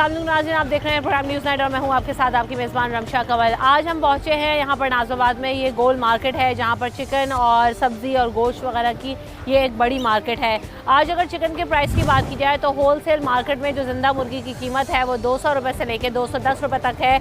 अस्सलाम वालेकुम नाज़रीन, आप देख रहे हैं प्रोग्राम न्यूज़ नाइट और मैं हूं आपके साथ आपकी मेज़बान रमशा कंवल। आज हम पहुंचे हैं यहाँ पर नाज़िबाबाद में। ये गोल मार्केट है जहाँ पर चिकन और सब्ज़ी और गोश्त वगैरह की ये एक बड़ी मार्केट है। आज अगर चिकन के प्राइस की बात की जाए तो होलसेल मार्केट में जो ज़िंदा मुर्गी की कीमत है वो 200 रुपये से लेकर 210 रुपये तक है,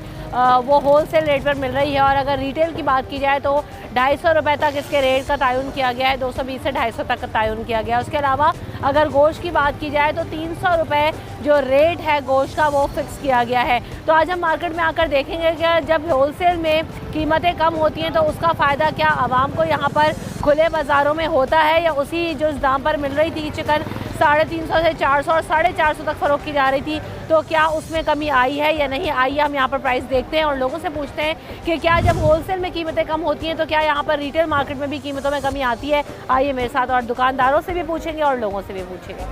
वो होलसेल रेट पर मिल रही है। और अगर रिटेल की बात की जाए तो 250 रुपये तक इसके रेट का तयन किया गया है, 220 से 250 तक का तयन किया गया है। उसके अलावा अगर गोश्त की बात की जाए तो 300 रुपये जो रेट है गोश्त का वो फिक्स किया गया है। तो आज हम मार्केट में आकर देखेंगे कि जब होलसेल में कीमतें कम होती हैं तो उसका फ़ायदा क्या आवाम को यहाँ पर खुले बाज़ारों में होता है, या उसी जो दाम पर मिल रही थी चिकन 350 से 400 और 450 तक फ़रोख्त की जा रही थी, तो क्या उसमें कमी आई है या नहीं आई है। हम यहाँ पर प्राइस देखते हैं और लोगों से पूछते हैं कि क्या जब होलसेल में कीमतें कम होती हैं तो क्या यहाँ पर रिटेल मार्केट में भी कीमतों में कमी आती है। आइए मेरे साथ, और दुकानदारों से भी पूछेंगे और लोगों से भी पूछेंगे।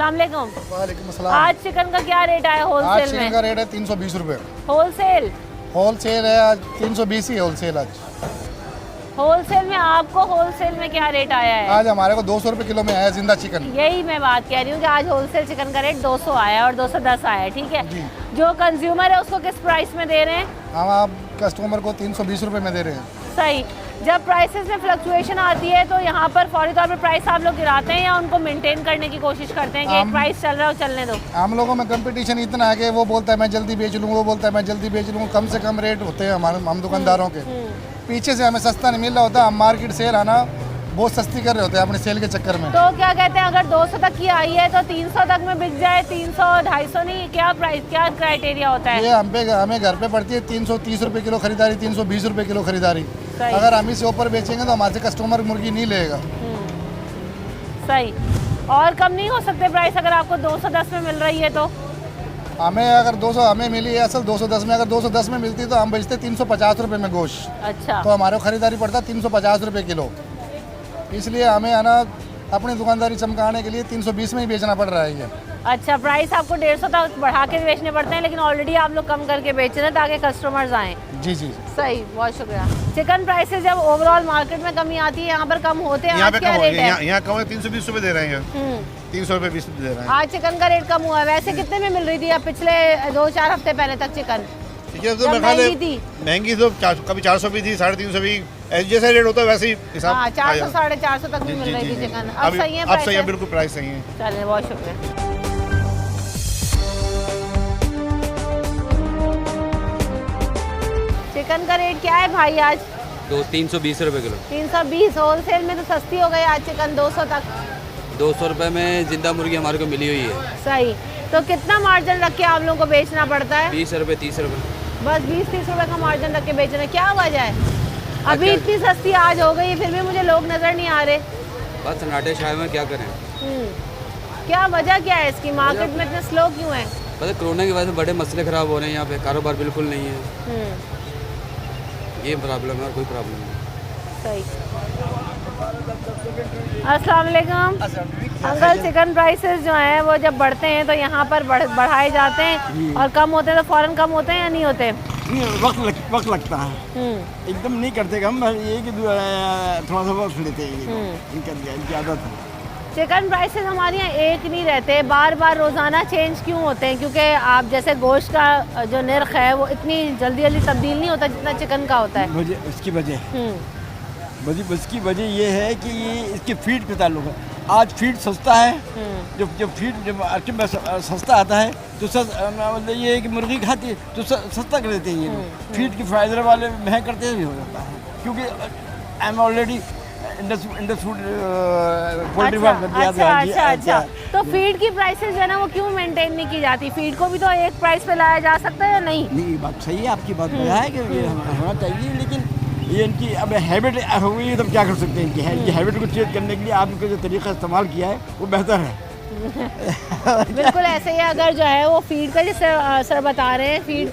वालेकुम अस्सलाम। आज चिकन का क्या रेट आया होलसेल में? आज चिकन का रेट है 320 रुपये। होलसेल है आज 320 ही होलसेल। आज होलसेल में आपको होलसेल में क्या रेट आया है? आज हमारे को 200 रुपये किलो में आया जिंदा चिकन। यही मैं बात कह रही हूँ कि आज होलसेल चिकन का रेट 200 आया है और 210 आया है। ठीक है, जो कंज्यूमर है उसको किस प्राइस में दे रहे हैं? हम आप कस्टमर को 320 रुपये में दे रहे हैं। सही। जब प्राइसेस में फ्लक्चुएशन आती है तो यहाँ पर फौरी तौर पर प्राइस आप लोग गिराते हैं या उनको मेंटेन करने की कोशिश करते हैं कि एक प्राइस चल रहा है चलने दो? हम लोगों में कंपटीशन इतना है कि वो बोलता है मैं जल्दी बेच लूँ, वो बोलता है मैं जल्दी बेच लूँ। कम से कम रेट होते हैं हमारे हम दुकानदारों के। पीछे से हमें सस्ता नहीं मिल रहा होता, हम मार्केट सेल आना बहुत सस्ती कर रहे होते हैं अपने सेल के चक्कर में। तो क्या कहते हैं, अगर 200 तक की आई है तो 300 तक में बिक जाए? 300 250 नहीं, क्या प्राइस, क्या क्राइटेरिया होता है? ये हमें घर पे पड़ती है 330 रुपये किलो खरीदारी, 320 रुपये किलो खरीदारी। अगर हम इससे ऊपर बेचेंगे तो हमारे से कस्टमर मुर्गी नहीं लेगा। सही। और कम नहीं हो सकते प्राइस अगर आपको 210 में मिल रही है तो? हमें अगर 200 हमें मिली है असल 210 में, अगर 210 में मिलती तो हम बेचते 350 रुपये में गोश्त। अच्छा। तो हमारे खरीदारी पड़ता 350 रुपये किलो। इसलिए हमें है ना अपनी दुकानदारी चमकाने के लिए 320 में ही बेचना पड़ रहा है ये। अच्छा, प्राइस आपको 150 तक बढ़ा के बेचने पड़ते हैं, लेकिन ऑलरेडी आप लोग कम करके बेच रहे हैं ताकि कस्टमर्स आएँ। जी जी सही, बहुत शुक्रिया। चिकन प्राइसेस जब ओवरऑल मार्केट में कमी आती है यहाँ पर कम होते हैं? आज क्या रेट है? यहाँ कम है 320 रुपये दे रहे हैं, 300 रुपये 20 दे रहे हैं। आज चिकन का रेट कम हुआ है। वैसे कितने में मिल रही थी अब पिछले 2-4 हफ्ते पहले तक चिकन? तो महंगी तो कभी 400 भी थी, 350 भी, जैसा रेट होता है वैसे ही हिसाब। 400 450 तक भी मिल रही थी चिकन। अब सही है? अब सही है, बिल्कुल प्राइस सही है। चलिए, बहुत शुक्रिया। चिकन का रेट क्या है भाई आज? 320 रुपये किलो। 320। होलसेल में तो सस्ती हो गई आज चिकन 200 तक। 200 रुपये में जिंदा मुर्गी हमारे को मिली हुई है। सही। तो कितना मार्जिन रख के आप लोगों को बेचना पड़ता है? 20 रुपये 30 रुपये, बस 20-30 रुपये का मार्जिन रख के बेचना। क्या वजह है? अभी इतनी सस्ती आज हो गई फिर भी मुझे लोग नजर नहीं आ रहे। बस सन्नाटे छाए में, क्या करें। क्या वजह क्या है इसकी? मार्केट में इतने स्लो क्यों है? पता कोरोना की वजह से बड़े मसले खराब हो रहे हैं यहाँ पे, कारोबार बिल्कुल नहीं है। ये प्रॉब्लम है और कोई प्रॉब्लम नहीं। सही। अस्सलाम वालेकुम अंकल, चिकन प्राइसेस जो हैं वो जब बढ़ते हैं तो यहाँ पर बढ़ाए जाते हैं और कम होते हैं तो फौरन कम होते हैं या नहीं होते? वक्त लगता है, एकदम नहीं करते हम, ये कि थोड़ा सा वक्त लेते हैं, इनकी आदत है। चिकन प्राइसेस हमारे यहाँ एक नहीं रहते, बार बार रोज़ाना चेंज क्यों होते हैं? क्योंकि आप जैसे गोश्त का जो निर्ख है वो इतनी जल्दी तब्दील नहीं होता जितना चिकन का होता है। उसकी वजह ये है कि ये इसके फीड पे ताल्लुक है। आज फीड सस्ता है, जब फीड जब मार्केट में सस्ता आता है तो मतलब ये है कि मुर्गी खाती है तो सस्ता कर देते हैं ये। फीड की फायदे वाले महंगा करते भी हो जाता है, क्योंकि I am already poultry farm. अच्छा। तो फीड की प्राइसेस जो है ना वो क्यों मेंटेन नहीं की जाती? फीड को भी तो एक प्राइस पे लाया जा सकता है या नहीं? नहीं, बात सही है आपकी, बात है कि ये होना चाहिए, लेकिन ये इनकी अब हैबिट हो गई है, तो क्या कर सकते हैं। इनकी हैबिट को चेंज करने के लिए आपने जो तरीका इस्तेमाल किया है वो बेहतर है। बिल्कुल ऐसे ही। अगर जो है वो फीड का, जैसे सर बता रहे हैं, फीड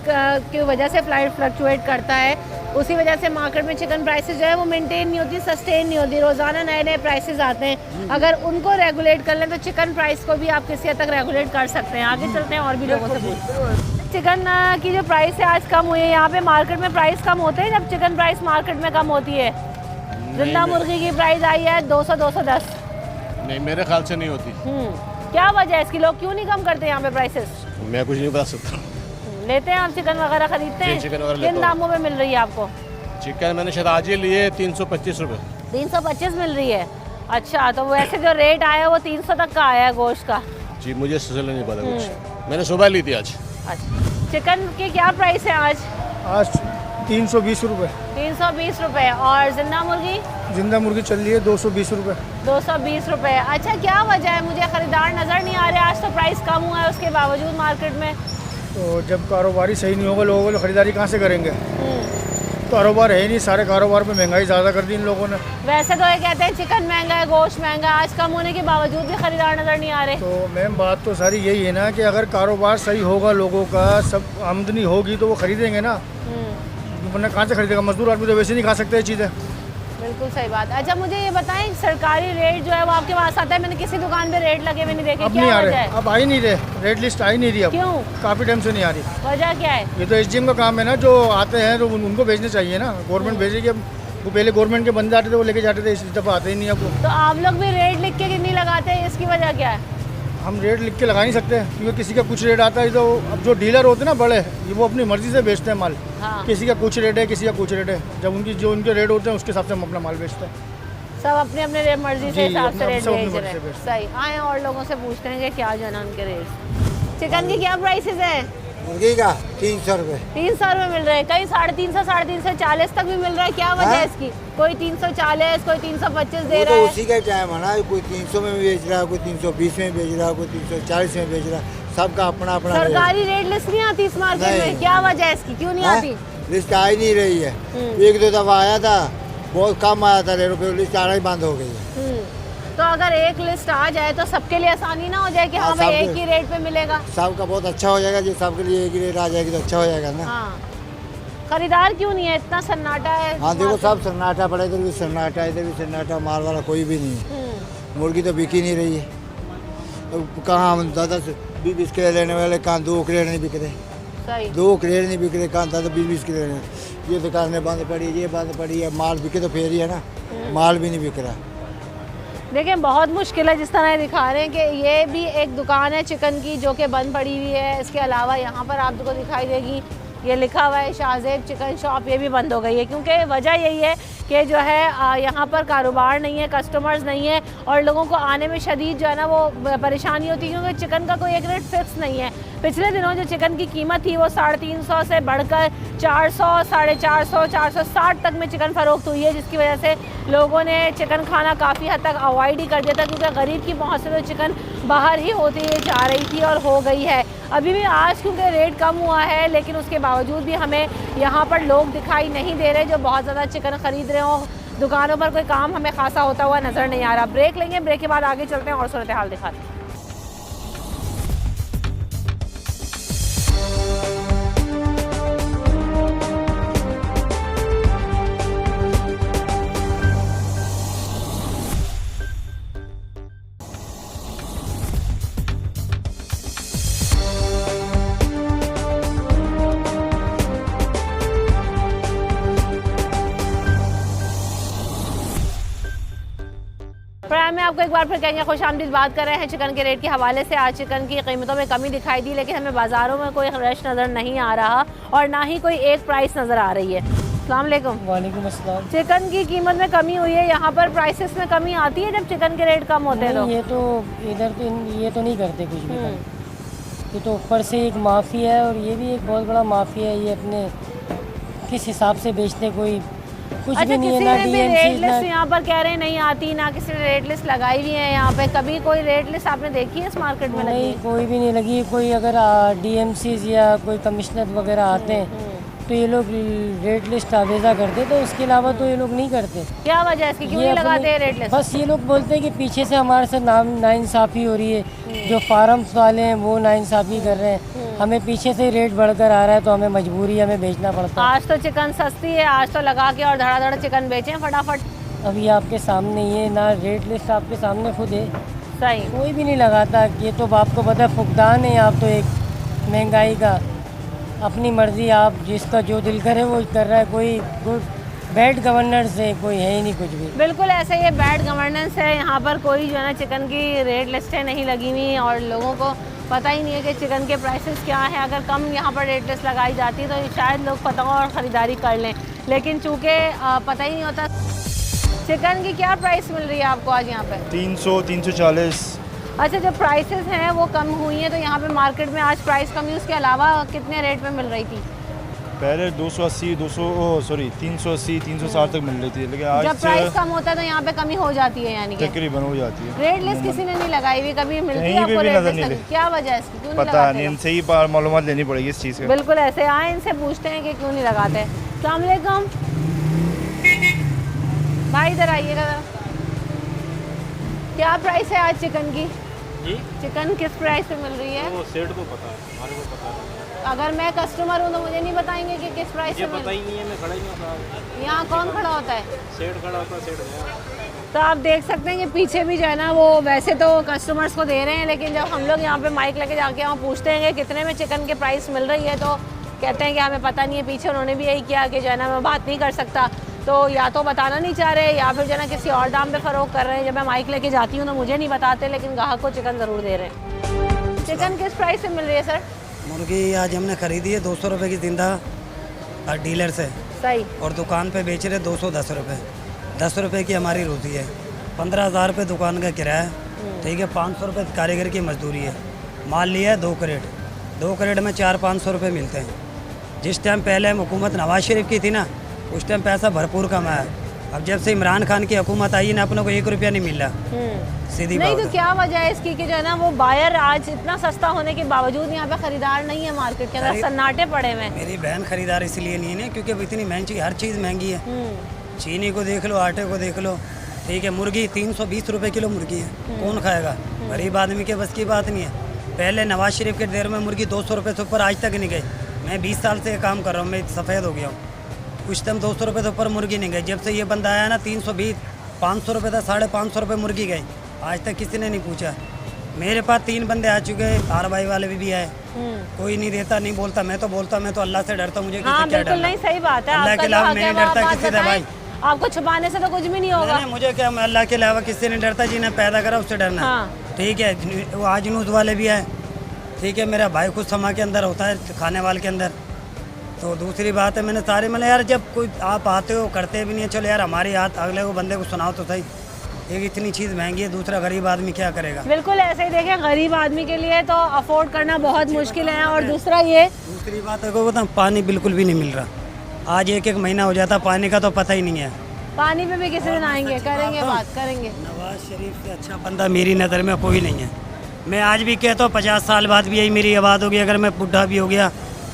की वजह से फ्लक्चुएट करता है, उसी वजह से मार्केट में चिकन प्राइसेस जो है वो मेंटेन नहीं होती, सस्टेन नहीं होती। रोज़ाना नए नए प्राइसेस आते हैं। अगर उनको रेगुलेट कर लें तो चिकन प्राइस को भी आप किसी हद तक रेगुलेट कर सकते हैं। आगे चलते हैं और भी लोगों से पूछते हैं। चिकन की जो प्राइस है आज कम हुई है। यहाँ पे मार्केट में प्राइस कम होते हैं जब चिकन प्राइस मार्केट में कम होती है? जिंदा मुर्गी की प्राइस आई है 200-210। नहीं, मेरे ख्याल से नहीं होती। क्या वजह है इसकी, लोग क्यों नहीं कम करते यहाँ पे प्राइसेस? मैं कुछ नहीं बता सकता। लेते हैं आप चिकन वगैरह खरीदते हैं? चिकन वगैरह लेता किन हूँ। दामों में मिल रही है आपको? चिकन मैंने शायद आज ही लिए 325 रुपये। 325 मिल रही है। अच्छा, तो वैसे जो रेट आया है वो 300 तक का आया है गोश्त का। जी मुझे इससे नहीं पता कुछ, मैंने सुबह ली थी आज। अच्छा, चिकन की क्या प्राइस है आज? आज 320 रुपये। 320 रुपये। और जिंदा मुर्गी? जिंदा मुर्गी चल रही है 220 रुपये। 220 रुपये। अच्छा, क्या वजह है, मुझे खरीदार नज़र नहीं आ रहे, आज तो प्राइस कम हुआ है उसके बावजूद मार्केट में। तो जब कारोबारी सही नहीं होगा लोगों को खरीदारी कहाँ से करेंगे? कारोबार है ही नहीं, सारे कारोबार पे महंगाई ज़्यादा कर दी इन लोगों ने। वैसे तो ये कहते हैं चिकन महंगा है, गोश्त महंगा है, आज कम होने के बावजूद भी खरीदार नज़र नहीं आ रहे। तो मैम बात तो सारी यही है ना कि अगर कारोबार सही होगा, लोगों का सब आमदनी होगी तो वो खरीदेंगे ना, वरना कहाँ से खरीदेगा? मजदूर आदमी तो वैसे नहीं खा सकते ये चीज़ें। बिल्कुल सही बात। अच्छा, मुझे ये बताएं, सरकारी रेट जो है वो आपके पास आता है? मैंने किसी दुकान पे रेट लगे हुए नहीं देखे, अब नहीं क्या आ वजह रहे, है? अब आ ही नहीं रहे, रेट लिस्ट आ ही नहीं रही अब। क्यों? काफ़ी टाइम से नहीं आ रही। वजह क्या है? ये तो एसडीएम का काम है ना, जो आते हैं तो उनको भेजने चाहिए ना, गवर्नमेंट भेजेगी। अब वो पहले गवर्नमेंट के बंदे आते थे, वो लेके जाते थे, इस दफ़ा आते ही नहीं अब वो। तो आप लोग भी रेट लिख के नहीं लगाते, इसकी वजह क्या है? हम रेट लिख के लगा नहीं सकते क्योंकि किसी का कुछ रेट आता है, तो अब जो डीलर होते हैं ना बड़े, ये वो अपनी मर्जी से बेचते हैं माल। हाँ। किसी का कुछ रेट है, किसी का कुछ रेट है, जब उनके रेट होते हैं उसके हिसाब से हम अपना माल बेचते हैं। सब अपने अपने मर्जी से जी, हिसाब से अपना- रेट सब अपनी बेच मर्जी रहे से हैं। बेचते सही। आए और लोगों से पूछते हैं कि क्या जाना उनके रेट। चिकन की क्या प्राइसेस है? मुर्गी का 300 रुपये। 300 रुपये मिल रहे हैं, कई 350, 340 तक भी मिल रहा है। क्या वजह है इसकी? कोई 340, कोई 325 दे वो रहा तो है। उसी का टाइम है ना, कोई 300 में बेच रहा है, कोई 320 में बेच रहा है, कोई 340 में बेच रहा है, सबका अपना अपना रेट है। सरकारी रेट लिस्ट नहीं आती इस मार्केट में, नहीं। क्या वजह है इसकी, क्यों नहीं हाँ? आती? लिस्ट आ ही नहीं रही है। एक दो दफ़ा आया था, बहुत कम आया था रेट, फिर लिस्ट आना ही बंद हो गई है। तो अगर एक लिस्ट आ जाए तो सबके लिए आसानी ना हो जाए कि हाँ हाँ, भाई सब- एक ही रेट पे मिलेगा? सबका बहुत अच्छा हो जाएगा, जो सबके लिए एक ही रेट आ जाएगी तो अच्छा हो जाएगा ना। हाँ। खरीदार क्यों नहीं है, इतना सन्नाटा है? हाँ देखो सब सन्नाटा पड़ा, इधर भी सन्नाटा, इधर भी सन्नाटा, माल वाला कोई भी नहीं है। मुर्गी तो बिक ही नहीं रही है। अब कहाँ हम 10-20 किलो लेने वाले, कहाँ 2 किलो नहीं बिक रहे, सही। 2 किलो नहीं बिक रहे, कहाँ 10-20 किलो लेने। ये दुकानें बंद पड़ी, ये बंद पड़ी है, माल बिके तो फिर ही है ना, माल भी नहीं बिक रहा। देखिए, बहुत मुश्किल है जिस तरह दिखा रहे हैं कि ये भी एक दुकान है चिकन की जो कि बंद पड़ी हुई है। इसके अलावा यहाँ पर आपको दिखाई देगी ये लिखा हुआ है शाहजेब चिकन शॉप, ये भी बंद हो गई है क्योंकि वजह यही है कि जो है यहाँ पर कारोबार नहीं है, कस्टमर्स नहीं है और लोगों को आने में शदीद जो है ना वो परेशानी होती है क्योंकि चिकन का कोई एक रेट फिक्स नहीं है। पिछले दिनों जो चिकन की कीमत थी वो 350 से बढ़कर 400, 450, 460 तक में चिकन फ़रोख्त हुई है, जिसकी वजह से लोगों ने चिकन खाना काफ़ी हद तक अवॉइड ही कर दिया था क्योंकि गरीब की पहुँच से तो चिकन बाहर ही होती जा रही थी और हो गई है। अभी भी आज क्योंकि रेट कम हुआ है लेकिन उसके बावजूद भी हमें यहाँ पर लोग दिखाई नहीं दे रहे जो बहुत ज़्यादा चिकन ख़रीद रहे हो। दुकानों पर कोई काम हमें खासा होता हुआ नज़र नहीं आ रहा। ब्रेक लेंगे, ब्रेक के बाद आगे चलते हैं और सूरत हाल दिखाते हैं। प्राइम में आपको एक बार फिर कहेंगे खुशामदीद। बात कर रहे हैं चिकन के रेट के हवाले से। आज चिकन की कीमतों में कमी दिखाई दी लेकिन हमें बाज़ारों में कोई रश नज़र नहीं आ रहा और ना ही कोई एक प्राइस नज़र आ रही है। अस्सलाम वालेकुम। वालेकुम अस्सलाम। चिकन की कीमत में कमी हुई है, यहाँ पर प्राइसेस में कमी आती है जब चिकन के रेट कम होते हैं? नहीं, ये तो इधर तो ये तो नहीं करते कुछ भी कम। ये तो ऊपर से एक माफ़ी है और ये भी एक बहुत बड़ा माफ़ी है। ये अपने किस हिसाब से बेचते कोई कुछ अच्छा, भी नहीं है, किसी ना ने भी डीएमसी रेट ना लिस्ट यहाँ पर कह रहे हैं नहीं आती, ना किसी ने रेट लिस्ट लगाई हुई है यहाँ पे। कभी कोई रेट लिस्ट आपने देखी है इस मार्केट में लगी नहीं, है? कोई भी नहीं लगी। कोई अगर डीएमसीज या कोई कमिश्नर वगैरह आते हैं तो ये लोग रेट लिस्ट आवेजा करते, तो उसके अलावा तो ये लोग नहीं करते। क्या वजह है इसकी, क्यों ये नहीं अपने- लगाते रेट लिस्ट? बस ये लोग बोलते हैं कि पीछे से हमारे साथ नाइंसाफ़ी हो रही है। जो फार्म्स वाले हैं वो नाइंसाफ़ी कर रहे हैं, हमें पीछे से रेट बढ़कर आ रहा है तो हमें मजबूरी है, हमें बेचना पड़ता है। आज तो चिकन सस्ती है, आज तो लगा के और धड़ाधड़ चिकन बेचें फटाफट। अभी आपके सामने ये ना रेट लिस्ट आपके सामने खुद है, सही। कोई भी नहीं लगाता। ये तो आपको पता है फुकदान है आप तो एक महंगाई का। अपनी मर्ज़ी, आप जिसका जो दिल करे वो कर रहा है। कोई बैड गवर्नेंस है, कोई है ही नहीं कुछ भी। बिल्कुल ऐसे ये बैड गवर्नेंस है। यहाँ पर कोई जो है ना चिकन की रेट लिस्टें नहीं लगी हुई और लोगों को पता ही नहीं है कि चिकन के प्राइसेस क्या हैं। अगर कम यहाँ पर रेट लिस्ट लगाई जाती है तो शायद लोग पता हो और ख़रीदारी कर लें, लेकिन चूँकि पता ही नहीं होता। चिकन की क्या प्राइस मिल रही है आपको आज यहाँ पे? 300 340। अच्छा, जो प्राइसेस हैं वो कम हुई हैं, तो यहाँ पे मार्केट में आज प्राइस कमी, उसके अलावा कितने रेट में मिल रही थी? पहले 280 380 360 तक मिल रही थी, लेकिन आज जब प्राइस कम होता है तो यहाँ पे कमी हो जाती है, यानी कि तकरीबन हो जाती है। रेट लिस्ट किसी ने नहीं लगाई हुई, कभी मिलती है कहीं पे आपको भी रेट नजर लिस्ट? नहीं क्या वजह है इसकी, क्यों नहीं पता लगाते नहीं, लोग? इनसे ही मालूमात लेनी पड़ेगी इस चीज़ का। बिल्कुल ऐसे आए, इनसे पूछते हैं कि क्यों नहीं लगाते। अस्सलाम वालेकुम भाई, इधर आइएगा ज़रा। क्या प्राइस है आज चिकन की? जी, चिकन किस प्राइस पे मिल रही है? वो सेठ को पता है, हमारे को पता है। अगर मैं कस्टमर हूँ तो मुझे नहीं बताएंगे कि किस प्राइस से ये मिल पता ही नहीं है, मैं खड़ा ही नहीं होता। यहाँ कौन खड़ा होता है? सेठ खड़ा होता है, सेठ गया। तो आप देख सकते हैं कि पीछे भी जो है ना वो वैसे तो कस्टमर्स को दे रहे हैं, लेकिन जब हम लोग यहाँ पे माइक लेके जाके वहाँ पूछते हैं कि कितने में चिकन के प्राइस मिल रही है तो कहते हैं कि हमें पता नहीं है। पीछे उन्होंने भी यही किया कि जो है ना मैं बात नहीं कर सकता, तो या तो बताना नहीं चाह रहे या फिर जो है ना किसी और दाम पे फ़रोख्त कर रहे हैं। जब मैं माइक लेके जाती हूँ तो मुझे नहीं बताते, लेकिन ग्राहक को चिकन ज़रूर दे रहे हैं। चिकन किस प्राइस से मिल रही है सर? मुर्गी आज हमने खरीदी है 200 रुपये की जिंदा डीलर से, सही। और दुकान पे बेच रहे 210 रुपये। 10 रुपये की हमारी रोटी है, 15,000 रुपये दुकान का किराया है, ठीक है। 500 रुपये कारीगर की मजदूरी है। माल लिया है 2 करेट, 2 करेट में 400-500 रुपये मिलते हैं। जिस टाइम पहले हुकूमत नवाज शरीफ की थी ना, उस टाइम पैसा भरपूर कमाया। अब जब से इमरान खान की हुकूमत आई ना, अपने को 1 रुपया नहीं मिल रहा, सीधी नहीं बात तो है। क्या वजह है इसकी कि जो है ना वो बायर आज इतना सस्ता होने के बावजूद यहाँ पे खरीदार नहीं है, मार्केट के अंदर सन्नाटे पड़े हुए हैं। मेरी बहन खरीदार इसलिए नहीं है क्योंकि अब इतनी महंगी, हर चीज़ महंगी है। चीनी को देख लो, आटे को देख लो, ठीक है। मुर्गी 320 रुपये किलो मुर्गी है, कौन खाएगा? गरीब आदमी के बस की बात नहीं है। पहले नवाज शरीफ के देर में मुर्गी 200 रुपये से ऊपर आज तक नहीं गई। मैं 20 साल से ये काम कर रहा हूँ, मैं सफ़ेद हो गया हूँ। उस टाइम 200 रुपये से ऊपर मुर्गी नहीं गई। जब से ये बंदा आया ना 320 500 रुपये था, 550 रुपये मुर्गी गई। आज तक किसी ने नहीं पूछा। मेरे पास 3 बंदे आ चुके हैं, आर भाई वाले भी आए, कोई नहीं देता, नहीं बोलता। मैं तो बोलता, मैं तो अल्लाह से डरता हूँ, मुझे किसी से क्या डरना? नहीं, सही बात है। अल्लाह के अलावा मैं नहीं डरता किसी से भाई। आपको छुपाने से तो कुछ भी नहीं होगा। नहीं, मुझे क्या, मैं अल्लाह के अलावा किसी नहीं डरता। जिन्हें पैदा करा उससे डरना, ठीक है। वो आज न्यूज़ वाले भी आए, ठीक है। मेरा भाई खुद समा के अंदर होता है, खाने वाले के अंदर। तो दूसरी बात है, मैंने सारे मतलब यार जब कोई आप आते हो करते भी नहीं है, चलो यार हमारी हाथ अगले को बंदे को सुनाओ तो सही। एक इतनी चीज़ महंगी है, दूसरा गरीब आदमी क्या करेगा? बिल्कुल ऐसे ही देखें, गरीब आदमी के लिए तो अफोर्ड करना बहुत मुश्किल है। और दूसरा ये, दूसरी बात है को पानी बिल्कुल भी नहीं मिल रहा। आज 1-1 महीना हो जाता, पानी का तो पता ही नहीं है। पानी पे भी किसी दिन आएंगे, करेंगे बात, करेंगे। नवाज शरीफ से अच्छा बंदा मेरी नज़र में कोई नहीं है। मैं आज भी कहता हूँ 50 साल बाद भी यही मेरी आवाज़ होगी, अगर मैं बुढ़ा भी हो गया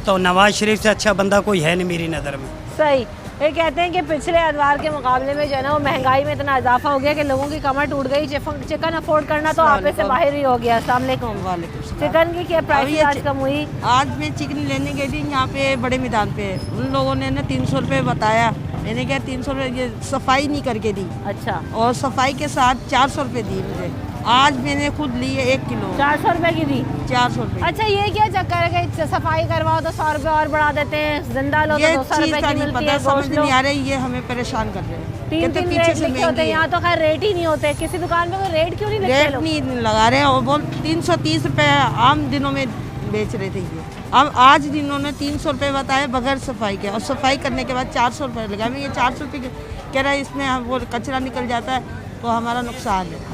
तो नवाज शरीफ से अच्छा बंदा कोई है नहीं मेरी नज़र में। सही। ये कहते हैं कि पिछले अदवार के मुकाबले में जो है ना वो महंगाई में इतना इजाफा हो गया कि लोगों की कमर टूट गई। चिकन अफोर्ड करना तो आपे से बाहर ही हो गया। अस्सलाम वालेकुम। चिकन की क्या प्राइस आज कम हुई? आज मैं चिकन लेने गई थी यहाँ पे बड़े मैदान पे, उन लोगों ने ना 300 रुपये बताया। मैंने कहा 300 रुपये, ये सफाई नहीं करके दी। अच्छा। और सफाई के साथ 400 रुपये दी मुझे। आज मैंने खुद ली है 1 किलो, 400 रुपये की दी। 400 रुपये। अच्छा, ये क्या चक्कर है कि सफाई करवाओ तो 100 रुपये और बढ़ा देते हैं, जिंदा लो तो 200 रुपये की मिलती है, समझ नहीं आ रही, ये हमें परेशान कर रहे हैं। 3 रेट लिखे होते हैं, यहाँ तो खैर रेट ही नहीं होते। किसी दुकान पे कोई रेट क्यों नहीं लिखते? रेट नहीं लगा रहे हैं, और बोल 330 रुपये आम दिनों में बेच रहे थे ये। अब आज इन्होंने 300 रुपये बताए बगैर सफाई के, और सफाई करने के बाद 400 रुपये लगा। मैं ये 400 रुपये कह रहा है, इसमें वो कचरा निकल जाता है तो हमारा नुकसान है।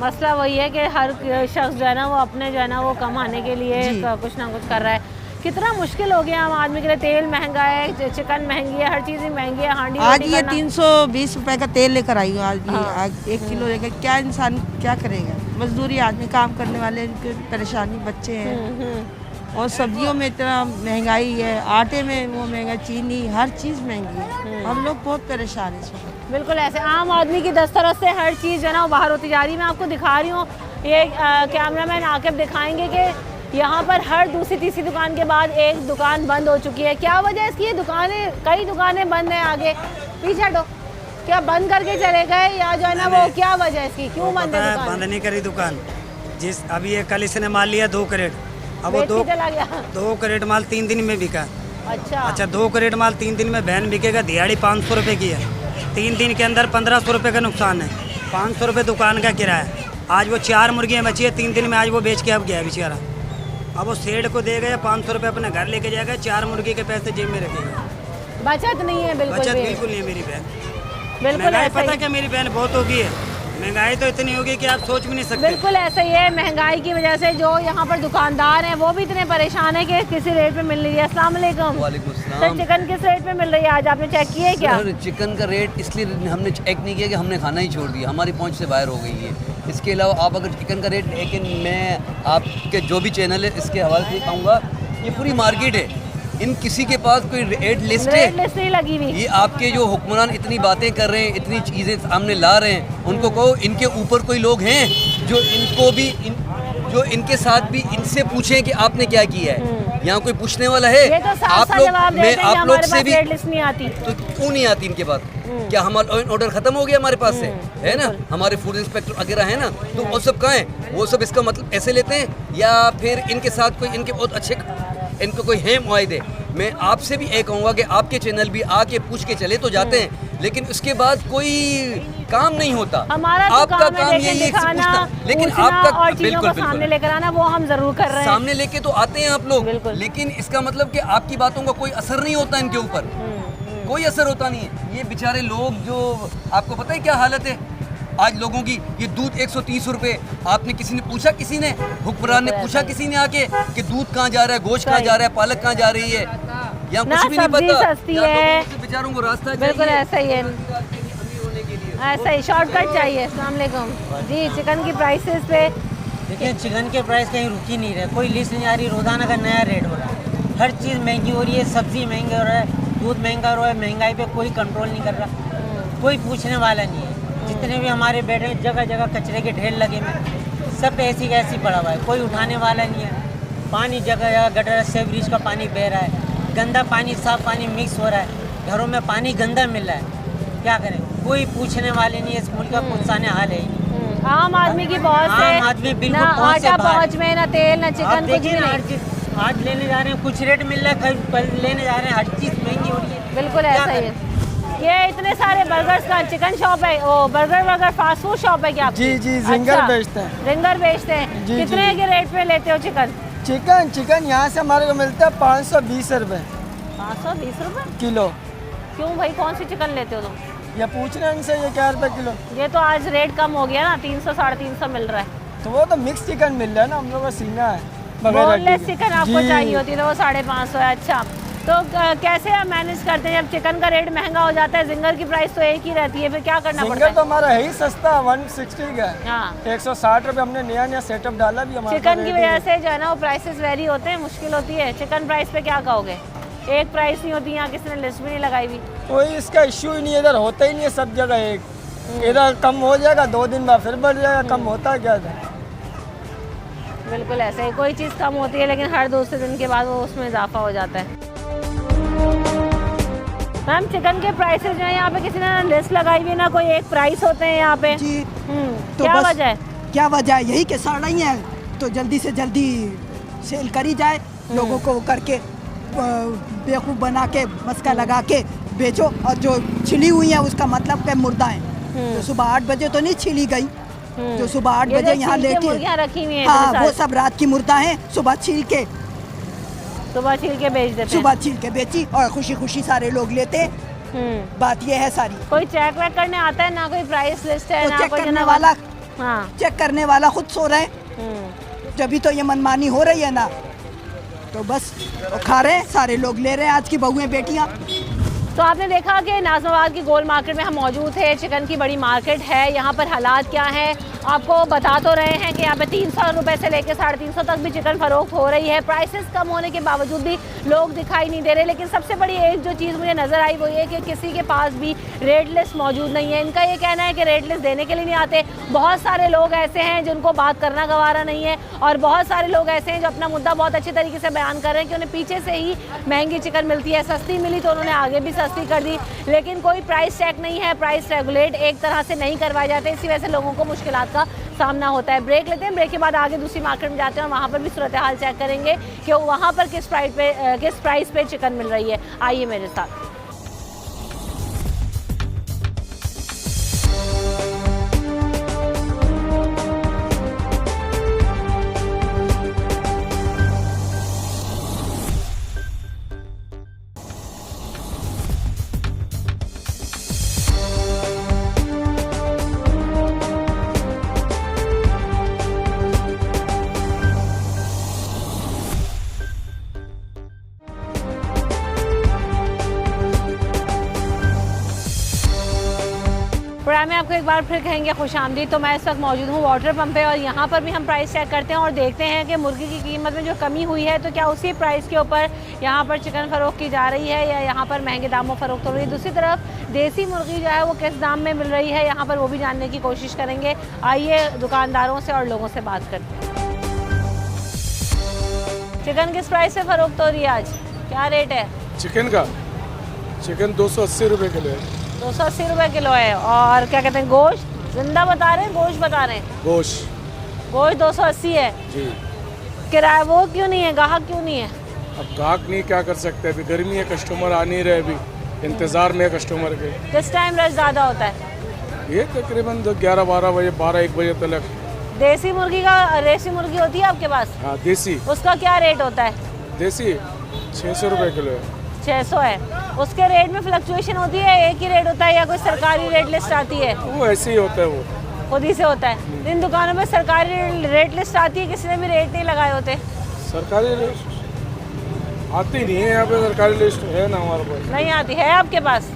मसला वही है कि हर शख्स जो है ना वो अपने जो है ना वो कमाने के लिए कुछ ना कुछ कर रहा है। कितना मुश्किल हो गया आम आदमी के लिए। तेल महंगा है, चिकन महंगी है, हर चीज़ महंगी है। हांडी आज ये 320 रुपये का तेल लेकर आई हूँ। आज 1 किलो लेकर क्या इंसान क्या करेगा? मजदूरी आदमी, काम करने वाले, इनकी परेशानी, बच्चे हैं। और सब्जियों में इतना महंगाई है, आटे में वो महंगा, चीनी, हर चीज़ महंगी है। हम लोग बहुत परेशान हैं इस वक्त। बिल्कुल ऐसे आम आदमी की दस्तरस से हर चीज़ जो है ना वो बाहर होती जा रही है। मैं आपको दिखा रही हूँ, ये कैमरामैन आके दिखाएंगे कि यहाँ पर हर दूसरी तीसरी दुकान के बाद एक दुकान बंद हो चुकी है। क्या वजह है इसकी? ये दुकानें, कई दुकानें बंद हैं। आगे पीछे हटो, क्या बंद करके चले गए या जो है ना वो क्या वजह है इसकी, क्यों बंद है दुकान? बंद नहीं करी दुकान। अभी ये कल इसने माल लिया 2 करेट, अब वो 2 करेट माल 3 दिन में बिका। अच्छा 2 करेट माल 3 दिन में बहन बिकेगा, दिहाड़ी 500 रुपये की है, 3 दिन के अंदर 1500 रुपये का नुकसान है, 500 रुपये दुकान का किराया। आज वो 4 मुर्गियाँ बची है 3 दिन में, आज वो बेच के अब गया बेचारा। अब वो सेठ को देगा या 500 रुपये अपने घर लेके जाएगा, 4 मुर्गी के पैसे जेब में रखेगा। बचत नहीं है बिल्कुल, बचत बिल्कुल नहीं है मेरी बहन। बिल्कुल महंगाई ऐसा पता ही। क्या मेरी बहन बहुत होगी है, महंगाई तो इतनी होगी कि आप सोच भी नहीं सकते। बिल्कुल ऐसा ही है, महंगाई की वजह से जो यहाँ पर दुकानदार हैं वो भी इतने परेशान है कि किसी रेट पे मिल रही है। अस्सलाम वालेकुम। वालेकुम सर सलाम। चिकन किस रेट पे मिल रही है आज, आपने चेक किया है क्या? सर, चिकन का रेट इसलिए हमने चेक नहीं किया कि हमने खाना ही छोड़ दिया, हमारी पहुंच से बाहर हो गई है। इसके अलावा आप अगर चिकन का रेट, लेकिन मैं आपके जो भी चैनल है इसके हवाले से कहूँगा, ये पूरी मार्केट है, इन किसी के पास कोई रेट लिस्ट है? रेट लिस्ट नहीं लगी हुई। ये आपके जो हुक्मरान इतनी बातें कर रहे हैं, इतनी चीज़ें सामने ला रहे हैं, उनको कहो इनके ऊपर कोई लोग हैं जो इनको भी जो इनके साथ भी इनसे पूछें कि आपने क्या किया है। यहाँ कोई पूछने वाला है? ये तो साफ जवाब देते हैं कि आप लोग हमारे से पास भी रेट लिस्ट नहीं आती। तो क्यों नहीं आती इनके पास? क्या हमारा ऑर्डर खत्म हो गया हमारे पास से? है ना, हमारे फूड इंस्पेक्टर वगैरह है ना, तो वो सब कहाँ हैं? वो सब इसका मतलब ऐसे लेते हैं या फिर इनके साथ कोई इनके बहुत अच्छे इनको कोई है मुआहदे? मैं आपसे भी ये कहूँगा कि आपके चैनल भी आके पूछ के चले तो जाते हैं, लेकिन उसके बाद कोई काम नहीं होता। हमारा तो आपका काम है यही है दिखाना, लेकिन पूछना आपका और चीजों बिल्कुल को सामने लेकर आना वो हम जरूर कर रहे हैं। सामने लेके तो आते हैं आप लोग, लेकिन इसका मतलब कि आपकी बातों का कोई असर नहीं होता इनके ऊपर, कोई असर होता नहीं है। ये बेचारे लोग जो, आपको पता है क्या हालत है आज लोगों की? ये दूध 130 रुपये, आपने किसी ने पूछा, किसी ने हुक्मरान ने पूछा किसी ने आके कि दूध कहाँ जा रहा है, गोश्त कहाँ जा रहा है, पालक कहाँ जा रही है? यहाँ कुछ भी नहीं पता, सस्ती है, बेचारों को रास्ता बिल्कुल ऐसा ही है, ऐसा ही शॉर्टकट चाहिए। अस्सलाम वालेकुम जी। चिकन की प्राइसेस पे देखिए, चिकन के प्राइस कहीं रुक ही नहीं रहे, कोई लिस्ट नहीं आ रही, रोजाना का नया रेट हो रहा है, हर चीज़ महंगी हो रही है, सब्जी महंगी हो रहा है, दूध महंगा हो रहा है, महंगाई पे कोई कंट्रोल नहीं कर रहा, कोई पूछने वाला नहीं है। जितने भी हमारे बैठे जगह जगह कचरे के ढेर लगे हुए, सब ऐसी कैसी पड़ा हुआ है, कोई उठाने वाला नहीं है। पानी जगह जगह गटर से ब्रिज का पानी बह रहा है, गंदा पानी साफ पानी मिक्स हो रहा है, घरों में पानी गंदा मिल रहा है, क्या करें? कोई पूछने वाले नहीं है, इस मुल्क का पुरसाने हाल है ही नहीं। आम आदमी की बहुत से, आम आदमी बिल्कुल ना आटा बाहर। पहुँच में, ना तेल, ना चिकन, कुछ भी हर नहीं। चीज़ आज लेने जा रहे हैं, कुछ रेट मिल रहा है, कल लेने जा रहे हैं, हर चीज़ महंगी हो रही है। बिल्कुल ऐसा ही है। ये इतने सारे बर्गर्स का चिकन शॉप है, ओ बर्गर फास्ट फूड शॉप है क्या आपकी? जी जिंगर बेचते हैं। जिंगर बेचते हैं। जी, कितने जी। के रेट पे लेते हो चिकन? चिकन यहाँ से हमारे को मिलता है 520 रुपये 520 रुपये किलो। क्यों भाई, कौन सी चिकन लेते हो तुम? ये पूछ रहे हैं इनसे, ये क्या रुपये किलो? ये तो आज रेट कम हो गया ना, 300 350 मिल रहा है। तो वो तो मिक्स चिकन मिल रहा है ना, हम लोग का सीना है बगैर बोनलेस हड्डी के। चिकन आपको जी। चाहिए होती है तो वो 550 है। अच्छा, तो कैसे आप मैनेज करते हैं जब चिकन का रेट महंगा हो जाता है? जिंगर की प्राइस तो एक ही रहती है, फिर क्या करना पड़ता जिंगर है? तो हमारा है ही सस्ता, 160 का है। हाँ, 160 रुपये हमने नया सेटअप डाला भी हमारा। चिकन की वजह से जो है ना वो प्राइसेस वेरी होते हैं, मुश्किल होती है। चिकन प्राइस पे क्या कहोगे? एक प्राइस नहीं होती, यहाँ किसी ने लिस्ट भी नहीं लगाई हुई। कोई इसका इश्यू ही नहीं, इधर होता ही नहीं है, सब जगह एक। इधर कम हो जाएगा, 2 दिन बाद फिर बढ़ जाएगा, कम होता है क्या था? बिल्कुल ऐसा ही, कोई चीज़ कम होती है लेकिन हर दूसरे दिन के बाद वो उसमें इजाफा हो जाता है। मैम, चिकन के प्राइसेस जो है यहाँ पे किसी ने लिस्ट लगाई हुई, ना कोई एक प्राइस होते हैं यहाँ पे जी। तो क्या बस वजह है? क्या वजह है? यही कि सड़ रही है तो जल्दी से जल्दी सेल करी जाए, लोगों को करके बेवकूफ़ बना के मस्का लगा के बेचो। और जो छिली हुई है उसका मतलब कि मुर्दा है, तो सुबह 8 बजे तो नहीं छिली गई, जो सुबह 8 बजे यहाँ लेके रखी हुई हैं, हाँ वो सब रात की मुर्दा है, सुबह छील के बेच देते हैं। सुबह छील के बेची और खुशी खुशी सारे लोग लेते। बात ये है सारी। कोई चेक वेक करने आता है? ना कोई प्राइस लिस्ट है, तो ना चेक कोई करने वाला, हाँ, चेक करने वाला खुद सो रहे हैं, जब भी तो ये मनमानी हो रही है ना, तो बस खा रहे हैं, सारे लोग ले रहे हैं, आज की बहुएं बेटियां। तो आपने देखा कि नाज़िमाबाद की गोल मार्केट में हम मौजूद थे। चिकन की बड़ी मार्केट है, यहाँ पर हालात क्या हैं आपको बता तो रहे हैं कि यहाँ पे 300 रुपये से लेकर 350 तक भी चिकन फ़रोख्त हो रही है। प्राइसेस कम होने के बावजूद भी लोग दिखाई नहीं दे रहे। लेकिन सबसे बड़ी एक जो चीज़ मुझे नज़र आई वो ये कि किसी के पास भी रेट लिस्ट मौजूद नहीं है। इनका ये कहना है कि रेट लिस्ट देने के लिए नहीं आते। बहुत सारे लोग ऐसे हैं जिनको बात करना गवारा नहीं है, और बहुत सारे लोग ऐसे हैं जो अपना मुद्दा बहुत अच्छे तरीके से बयान कर रहे हैं कि उन्हें पीछे से ही महंगी चिकन मिलती है। सस्ती मिली तो उन्होंने आगे भी सस्ती कर दी, लेकिन कोई प्राइस चेक नहीं है, प्राइस रेगुलेट एक तरह से नहीं करवाए जाते। इसी वजह से लोगों को मुश्किलात का सामना होता है। ब्रेक लेते हैं, ब्रेक के बाद आगे दूसरी मार्केट में जाते हैं और वहाँ पर भी सूरत हाल चेक करेंगे कि वहाँ पर किस प्राइस पे चिकन मिल रही है। आइए मेरे साथ। प्रोग्राम में आपको एक बार फिर कहेंगे खुशामदीद। तो मैं इस वक्त मौजूद हूँ वाटर पंप पे और यहाँ पर भी हम प्राइस चेक करते हैं और देखते हैं कि मुर्गी की कीमत में जो कमी हुई है तो क्या उसी प्राइस के ऊपर यहाँ पर चिकन फ़रोख्त की जा रही है या यहाँ पर महंगे दामों फ़रोख्त हो रही है। दूसरी तरफ देसी मुर्गी जो है वो किस दाम में मिल रही है यहाँ पर, वो भी जानने की कोशिश करेंगे। आइए दुकानदारों से और लोगों से बात करते हैं। चिकन किस प्राइस से फ़रोख्त हो रही है आज, क्या रेट है चिकन का? चिकन 280 रुपये किलो है। 280 रुपये किलो है। और क्या कहते हैं, गोश्त जिंदा बता रहे हैं, गोश्त बता रहे हैं? गोश्त 280 है जी। किराया वो क्यों नहीं है, ग्राहक क्यों नहीं है? अब ग्राहक नहीं, क्या कर सकते हैं, अभी गर्मी है, कस्टमर आ नहीं रहे, अभी इंतज़ार में है कस्टमर के। किस टाइम रश ज़्यादा होता है? ये तकरीबन 11-12 बजे, 12-1 बजे तक। देसी मुर्गी होती है आपके पास? हाँ देसी। उसका क्या रेट होता है? देसी 600 रुपये किलो है। 600 है। उसके रेट में फ्लक्चुएशन होती है, एक ही रेट होता है या कोई सरकारी रेट लिस्ट आती है? वो ऐसे ही होता है, वो खुद ही से होता है। इन दुकानों में सरकारी रेट लिस्ट आती है, किसी ने भी रेट नहीं लगाए होते? सरकारी लिस्ट आती नहीं है यहाँ पे, सरकारी लिस्ट है ना हमारे पास। नहीं आती है आपके पास?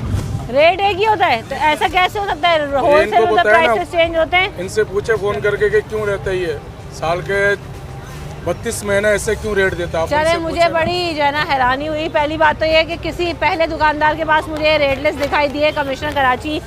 रेट एक ही होता है, तो ऐसा कैसे हो सकता है? होलसेल में प्राइसेस चेंज होते हैं। इनसे पूछे फोन करके कि क्यों रहता है ये साल के 32 महीना ऐसे क्यों रेट देता है? चले, मुझे बड़ी जो है ना हैरानी हुई। पहली बात तो ये है कि किसी पहले दुकानदार के पास मुझे रेट लिस्ट दिखाई दी है, commissioner Karachi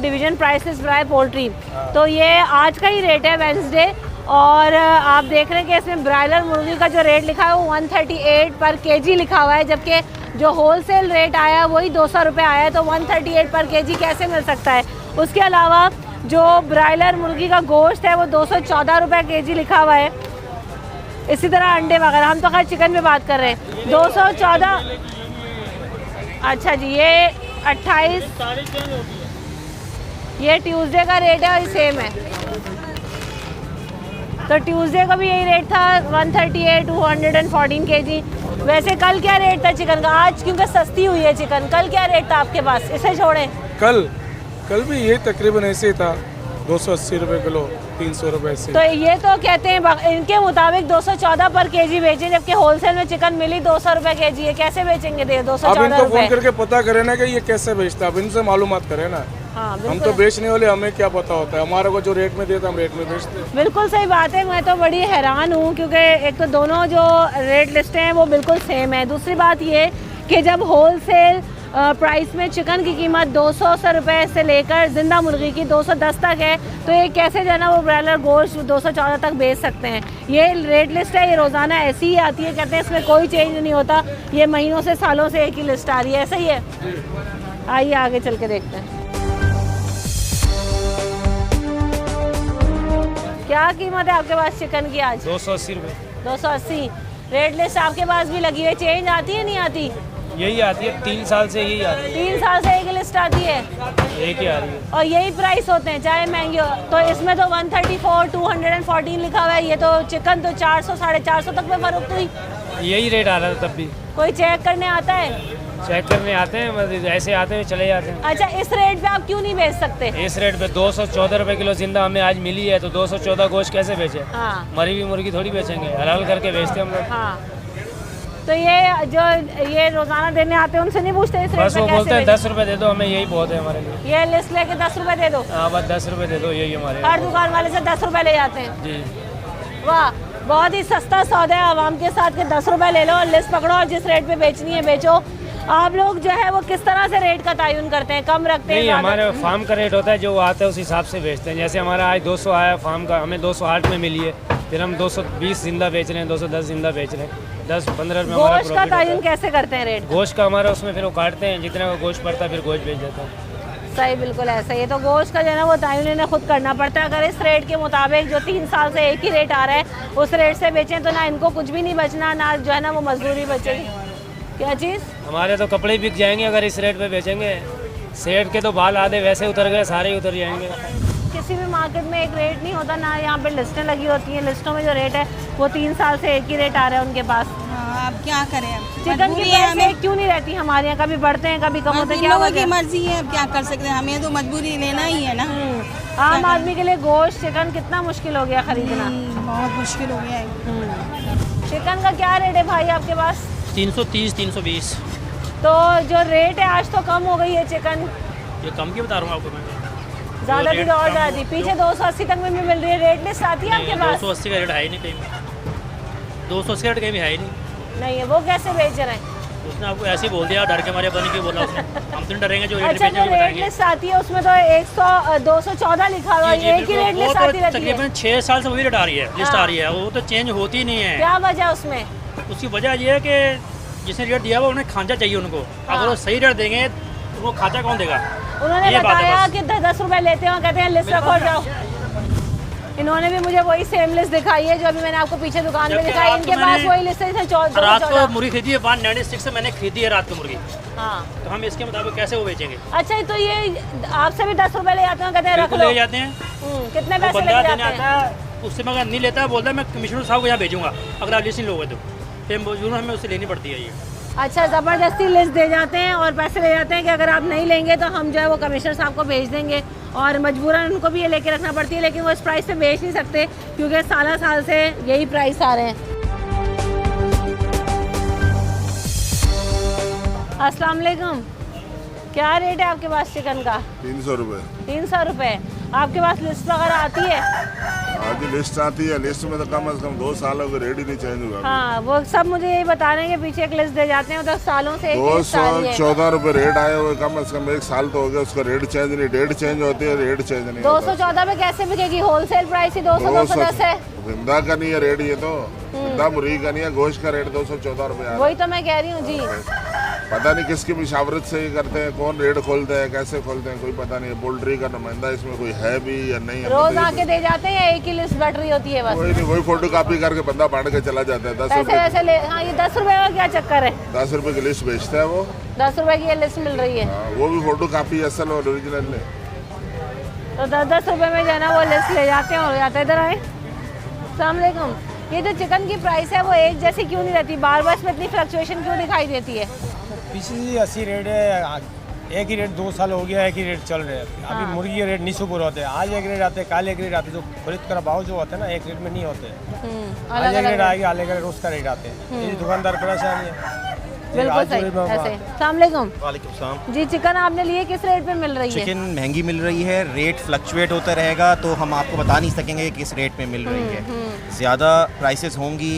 division price list बनाए पोल्ट्री, तो ये आज का ही रेट है वेंसडे। और आप देख रहे हैं कि इसमें ब्रायलर मुर्गी का जो रेट लिखा है वो 138 पर केजी लिखा हुआ है, जबकि जो होलसेल रेट आया वही 200 रुपये आया है। तो 138 पर केजी कैसे मिल सकता है? उसके अलावा जो ब्रायलर मुर्गी का गोश्त है वो 214 रुपये केजी लिखा हुआ है। इसी तरह अंडे वगैरह, हम तो खैर चिकन में बात कर रहे हैं। 214। अच्छा जी, ये 28, ये ट्यूसडे का रेट है और सेम है। तो ट्यूसडे का भी यही रेट था 138, 214 केजी। वैसे कल क्या रेट था चिकन का? आज क्योंकि सस्ती हुई है चिकन, कल क्या रेट था आपके पास? इसे छोड़ें, कल भी ये तकरीबन ऐसे ही था, 280 रुपये किलो, 300 रुपये से। तो ये तो कहते हैं इनके मुताबिक 214 पर केजी बेचें, जबकि होलसेल में चिकन मिली 200 रुपये केजी है। कैसे बेचेंगे 214 रुपये? अब इनको फोन करके पता करें ना कि ये कैसे बेचता है, अब इनसे मालूमात करें ना। हाँ, हम तो बेचने वाले, हमें क्या पता होता है, हमारे को जो रेट में देता हम रेट में बेचते हैं। बिल्कुल सही बात है। मैं तो बड़ी हैरान हूँ क्योंकि एक तो दोनों जो रेट लिस्ट हैं वो बिल्कुल सेम है। दूसरी बात ये कि जब होलसेल प्राइस में चिकन की कीमत 200 रुपये से लेकर ज़िंदा मुर्गी की 210 तक है, तो ये कैसे जो है ना वो ब्रायलर गोश्त 214 तक बेच सकते हैं? ये रेट लिस्ट है, ये रोज़ाना ऐसी ही आती है, कहते हैं इसमें कोई चेंज नहीं होता, ये महीनों से सालों से एक ही लिस्ट आ रही है। ऐसा ही है। आइए आगे चल के देखते हैं क्या कीमत है आपके पास चिकन की आज? 280 रुपये। 280। रेट लिस्ट आपके पास भी लगी है, चेंज आती है नहीं आती? यही आती है, 3 साल से यही आती है। 3 साल से एक लिस्ट आती है, एक ही आ रही है और यही प्राइस होते हैं चाहे महंगी हो। तो इसमें तो 134, 214 लिखा हुआ है, ये तो चिकन तो 400, 450 तक में फर्क हुई। यही रेट आ रहा था तब भी। कोई चेक करने आता है? चेक करने आते हैं, ऐसे आते हैं चले जाते हैं। अच्छा, इस रेट पे आप क्यों नहीं बेच सकते? इस रेट पे 214 रुपये किलो जिंदा हमें आज मिली है, तो 214 गोश्त कैसे बेचे? हाँ। मरी हुई मुर्गी थोड़ी बेचेंगे, हलाल करके बेचते हम लोग। हाँ, तो ये रोजाना देने आते हैं उनसे नहीं पूछते इस रेट बस पे वो कैसे बोलते हैं बेचें? 10 रुपये दे दो, हमें यही बहुत है हमारे लिए। ये लिस्ट लेके 10 रुपए दे दो। हाँ बस 10 रुपये दे दो, यही हमारे। हर दुकान वाले से 10 रुपए ले जाते हैं जी। वाह, बहुत ही सस्ता सौदा है आवाम के साथ कि 10 रुपए ले लो और लिस्ट पकड़ो और जिस रेट पे बेचनी है बेचो। आप लोग जो है वो किस तरह से रेट का तयन करते हैं? कम रखते हैं? नहीं, हमारे फार्म का रेट होता है, जो आता है उस हिसाब से बेचते हैं। जैसे हमारा आज 200 आया फार्म का, हमें 208 में मिली है, फिर हम 220 जिंदा बेच रहे हैं, 210 जिंदा बेच रहे हैं, 10-15 रुपये हमारा गोश्त का तयन कैसे करते हैं रेट? गोश्त का हमारा उसमें फिर वो काटते हैं, जितना का गोश्त पड़ता है फिर गोश्त बेच देते हैं। सही, बिल्कुल ऐसा ही है। तो गोश्त का जो है ना वो तयन इन्हें खुद करना पड़ता है। अगर इस रेट के मुताबिक जो 3 साल से एक ही रेट आ रहा है उस रेट से बेचें तो ना इनको कुछ भी नहीं बचना, ना जो है ना वो मजदूरी बचेगी। क्या चीज़? हमारे तो कपड़े बिक जाएंगे अगर इस रेट पे बेचेंगे। सेठ के तो बाल आधे वैसे उतर गए, सारे ही उतर जाएंगे। किसी भी मार्केट में एक रेट नहीं होता ना, यहाँ पे लिस्टें लगी होती हैं, लिस्टों में जो रेट है वो 3 साल से एक ही रेट आ रहा है उनके पास। अब क्या करें, चिकन की प्राइस क्यों नहीं रहती हमारे यहाँ? कभी बढ़ते हैं कभी कम होते हैं, क्या लोगों की मर्जी है, अब क्या कर सकते हैं, हमें तो मजबूरी लेना ही है ना। आम आदमी के लिए गोश्त चिकन कितना मुश्किल हो गया खरीदना, बहुत मुश्किल हो गया है। चिकन का क्या रेट है भाई आपके पास? 330 320। तो जो रेट है आज तो कम हो गई है चिकन। ये कम की बता रहा हूँ आपको मैं, ज़्यादा थी और ज़्यादा थी, पीछे 280 तक में भी मिल रही है। रेट लिस्ट आती है आपके पास? 280 का रेट है ही नहीं कहीं, 280 का रेट कहीं भी है ही नहीं है। वो कैसे बेच रहे हैं? उसने आपको ऐसे ही बोल दिया, डर के मारे बनी क्यों बोला उसने। हम तो नहीं डरेंगे, जो रेट अच्छा, जो रेट लिस्ट आती है उसमें तो 214 लिखा हुआ है, एक ही रेट लिस्ट आती रहती है। तकरीबन 6 साल से वही रेट आ रही है, लिस्ट आ रही है, वो तो चेंज होती नहीं है। क्या वजह उसमें? उसकी वजह ये है कि जिसने रेट दिया हुआ उन्हें खांचा चाहिए उनको। अगर वो सही रेट देंगे तो वो खांचा कौन देगा? उन्होंने बताया कि 10 रुपए लेते हैं, कहते हैं लिस्ट रखो जाओ। इन्होंने भी मुझे वही सेम लिस्ट दिखाई है जो अभी मैंने आपको पीछे दुकान में दिखाई। इनके पास वही लिस्ट है। रात को मुर्गी खरीदी है 196 से मैंने खरीदी है रात को मुर्गी। हाँ, तो हम इसके मुताबिक कैसे वो बेचेंगे? अच्छा, तो ये आपसे भी 10 रुपए ले जाते हैं, कहते हैं रख लो। ले जाते हैं। कितने पैसे ले जाते हैं? उससे मैं अगर नहीं लेता बोलता है मैं कमिश्नर साहब को यहाँ भेजूंगा, अगर आप लिस्ट नहीं लोगे तो फिर मजबूर हमें उससे लेनी पड़ती है ये। अच्छा, ज़बरदस्ती लिस्ट दे जाते हैं और पैसे ले जाते हैं कि अगर आप नहीं लेंगे तो हम जो है वो कमिश्नर साहब को भेज देंगे, और मजबूरन उनको भी ये लेके रखना पड़ती है। लेकिन वो इस प्राइस पे बेच नहीं सकते क्योंकि साल से यही प्राइस आ रहे हैं। अस्सलाम वालेकुम, क्या रेट है आपके पास चिकन का? 300 रुपये। 300 रुपये। आपके पास लिस्ट वगैरह आती है? आज लिस्ट आती है, लिस्ट में तो कम से कम 2 सालों का रेट ही नहीं चेंज हुआ। हाँ, वो सब मुझे यही बता रहे हैं कि पीछे एक लिस्ट दे जाते हैं, 10 सालों से एक लिस्ट आ रही है। 214 रुपये रेट आए हुए, कम से कम 1 साल तो हो गया, उसका रेट चेंज नहीं, डेट चेंज होती है, रेट चेंज नहीं। 214 में कैसे बिकेगी? होलसेल प्राइस ही 210 है। जिंदा का नहीं है रेट, ये तो जिंदा मुर्गी का नहीं है, गोश्त का रेट 214 रुपये। वही तो मैं कह रही हूँ जी। पता नहीं किसकी मुशावरत से ये करते हैं, कौन रेट खोलते हैं, कैसे खोलते हैं, कोई पता नहीं है। पोल्ट्री का नुमाइंदा इसमें कोई है भी या नहीं है? रोज आके दे जाते हैं या एक ही लिस्ट बैठ रही होती है बस? कोई नहीं, वही फोटो कॉपी करके बंदा बांट के चला जाता है। 10 रुपये वैसे ले। हाँ, ये 10 रुपए का क्या चक्कर है? 10 रुपये की लिस्ट बेचता है वो, 10 रुपए की ये लिस्ट मिल रही है। वो भी फोटो कॉपी असल और ओरिजिनल है। तो 10 रुपए में जो है ना वो लिस्ट ले जाते हैं और जाते इधर आए। अस्सलाम वालेकुम, ये जो चिकन की प्राइस है वो एक जैसी क्यों नहीं रहती? बार बार इसमें इतनी फ्लक्चुएशन क्यों दिखाई देती है? पिछली 80 रेट है, एक ही रेट 2 साल हो गया, एक ही रेट चल रहे हैं। अभी मुर्गी के रेट नहीं सुपुर होते, आज एक रेट आते हैं, कल एक रेट आते हैं। जो खरीद कर भाव जो होते हैं ना एक रेट में नहीं होते, आज एक रेट आएगा, अलग रेट उसका रेट आते हैं। ये दुकानदार परेशान है। बिल्कुल सही। ऐसे अस्सलाम वालेकुम। वालेकुम सलाम जी, चिकन आपने लिए किस रेट पे मिल रही है? चिकन महंगी मिल रही है, रेट फ्लक्चुएट होता रहेगा तो हम आपको बता नहीं सकेंगे किस रेट पे मिल रही है। ज़्यादा प्राइसेस होंगी,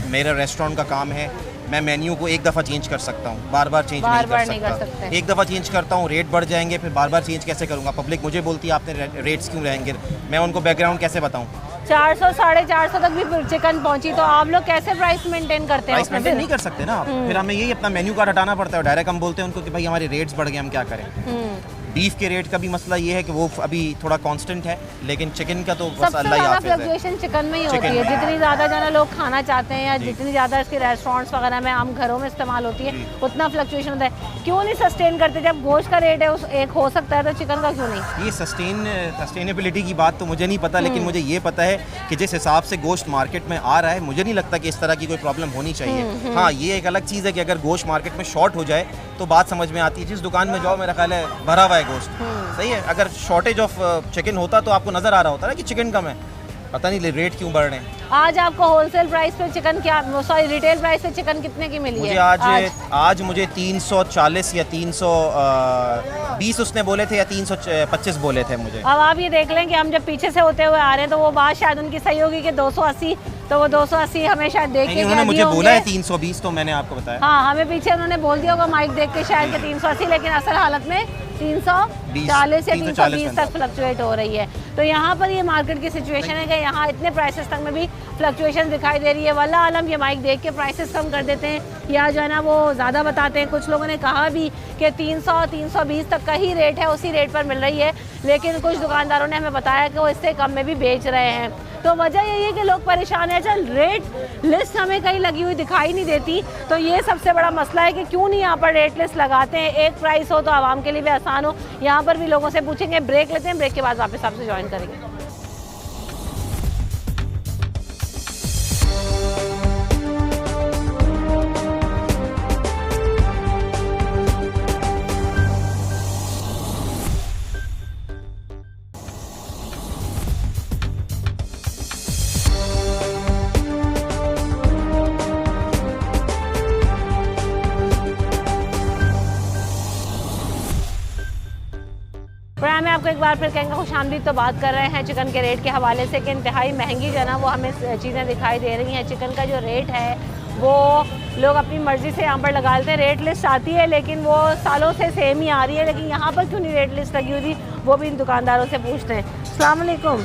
मेरा रेस्टोरेंट का काम है, मैं मेन्यू को एक दफ़ा चेंज कर सकता हूँ, बार बार चेंज नहीं कर सकता। एक दफ़ा चेंज करता हूँ, रेट बढ़ जाएंगे, फिर बार बार चेंज कैसे करूँगा? पब्लिक मुझे बोलती है आपने रेट्स क्यों रहेंगे, मैं उनको बैकग्राउंड कैसे बताऊँ? 400 450 तक भी चिकन पहुंची, तो आप लोग कैसे प्राइस मेंटेन करते हैं? प्राइस मेंटेन नहीं कर सकते ना, फिर हमें यही अपना मेन्यू कार्ड हटाना पड़ता है। डायरेक्ट हम बोलते हैं उनको कि भाई हमारे रेट्स बढ़ गए, हम क्या करें। बीफ के रेट का भी मसला ये है कि वो अभी थोड़ा कांस्टेंट है, लेकिन चिकन का तो बस अल्लाह ही हाफिज़ है। फ्लक्चुएशन चिकन में ही होती है, जितनी ज़्यादा जो है लोग खाना चाहते हैं या जितनी ज़्यादा इसके रेस्टोरेंट्स वगैरह में आम घरों में इस्तेमाल होती है उतना फ्लक्चुएशन होता है। क्यों नहीं सस्टेन करते? जब गोश्त का रेट है उस एक हो सकता है तो चिकन का क्यों नहीं? ये सस्टेनेबिलिटी की बात तो मुझे नहीं पता, लेकिन मुझे ये पता है कि जिस हिसाब से गोश्त मार्केट में आ रहा है, मुझे नहीं लगता कि इस तरह की कोई प्रॉब्लम होनी चाहिए। हाँ, ये एक अलग चीज़ है कि अगर गोश्त मार्केट में शॉर्ट हो जाए तो बात समझ में आती है। जिस दुकान में जाओ मेरा ख्याल है भरा हुआ है गोश्त, सही है। अगर शॉर्टेज ऑफ चिकन होता तो आपको नज़र आ रहा होता ना कि चिकन कम है, पता नहीं रेट क्यों बढ़ रहे हैं। आज आपको होलसेल प्राइस पे चिकन क्या, सॉरी रिटेल प्राइस पे चिकन कितने की मिली मुझे है? आज मुझे 340 या 320 उसने बोले थे या 325 बोले थे मुझे। अब आप ये देख लें कि हम जब पीछे से होते हुए आ रहे हैं तो वो बात शायद उनकी सही होगी कि 280, तो वो 280 हमें शायद देख के उन्होंने मुझे बोला है 320, तो मैंने आपको बताया। हाँ, हमें पीछे उन्होंने बोल दिया होगा माइक देख के शायद कि 380, लेकिन असल हालत में 340 या 320 तक फ्लक्चुएट हो रही है। तो यहाँ पर ये मार्केट की सिचुएशन है कि यहाँ इतने प्राइसेस तक में भी फ्लक्चुएशन दिखाई दे रही है। वल्लाह आलम ये माइक देख के प्राइसेस कम कर देते हैं या जो है ना वो ज़्यादा बताते हैं। कुछ लोगों ने कहा भी कि 300-320 तक का ही रेट है, उसी रेट पर मिल रही है, लेकिन कुछ दुकानदारों ने हमें बताया कि वो इससे कम में भी बेच रहे हैं। तो वजह यही है कि लोग परेशान हैं। चल रेट लिस्ट हमें कहीं लगी हुई दिखाई नहीं देती, तो ये सबसे बड़ा मसला है कि क्यों नहीं यहाँ पर रेट लिस्ट लगाते हैं। एक प्राइस हो तो आवाम के लिए भी आसान हो। यहाँ पर भी लोगों से पूछेंगे। ब्रेक लेते हैं, ब्रेक के बाद वापस आपसे ज्वाइन करेंगे। प्रोग्राम में आपको एक बार फिर कहेंगे खुशामदीद। तो बात कर रहे हैं चिकन के रेट के हवाले से कि इंतहाई महंगी जो है ना वो हमें चीज़ें दिखाई दे रही हैं। चिकन का जो रेट है वो लोग अपनी मर्ज़ी से यहाँ पर लगा लेते हैं। रेट लिस्ट आती है लेकिन वो सालों से सेम ही आ रही है, लेकिन यहाँ पर क्यों नहीं रेट लिस्ट लगी हुई थी वो भी इन दुकानदारों से पूछते हैं। अस्सलाम वालेकुम।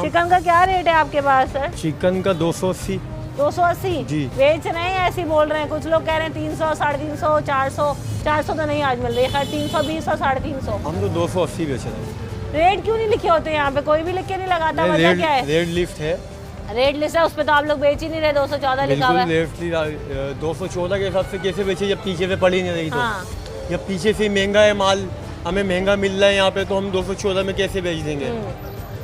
चिकन का क्या रेट है आपके पास सर? चिकन का 280। 280 जी। बेच रहे हैं ऐसे बोल रहे हैं, कुछ लोग कह रहे हैं 300, 350, 400 तो नहीं आज मिल रही है, खैर 320 और 350। हम तो 280 बेच रहे हैं। रेट क्यों नहीं लिखे होते यहाँ पे? कोई भी लिख के नहीं लगाता, वजह क्या है? रेट लिस्ट है, रेट लिस्ट है, उस पर तो आप लोग बेच ही नहीं रहे। 214 लिखा हुआ है। 214 के हिसाब से कैसे बेचे जब पीछे से पड़ी नहीं रही तो? हाँ। जब पीछे से महंगा है माल, हमें महंगा मिल रहा है यहाँ पे, तो हम 214 में कैसे बेच देंगे?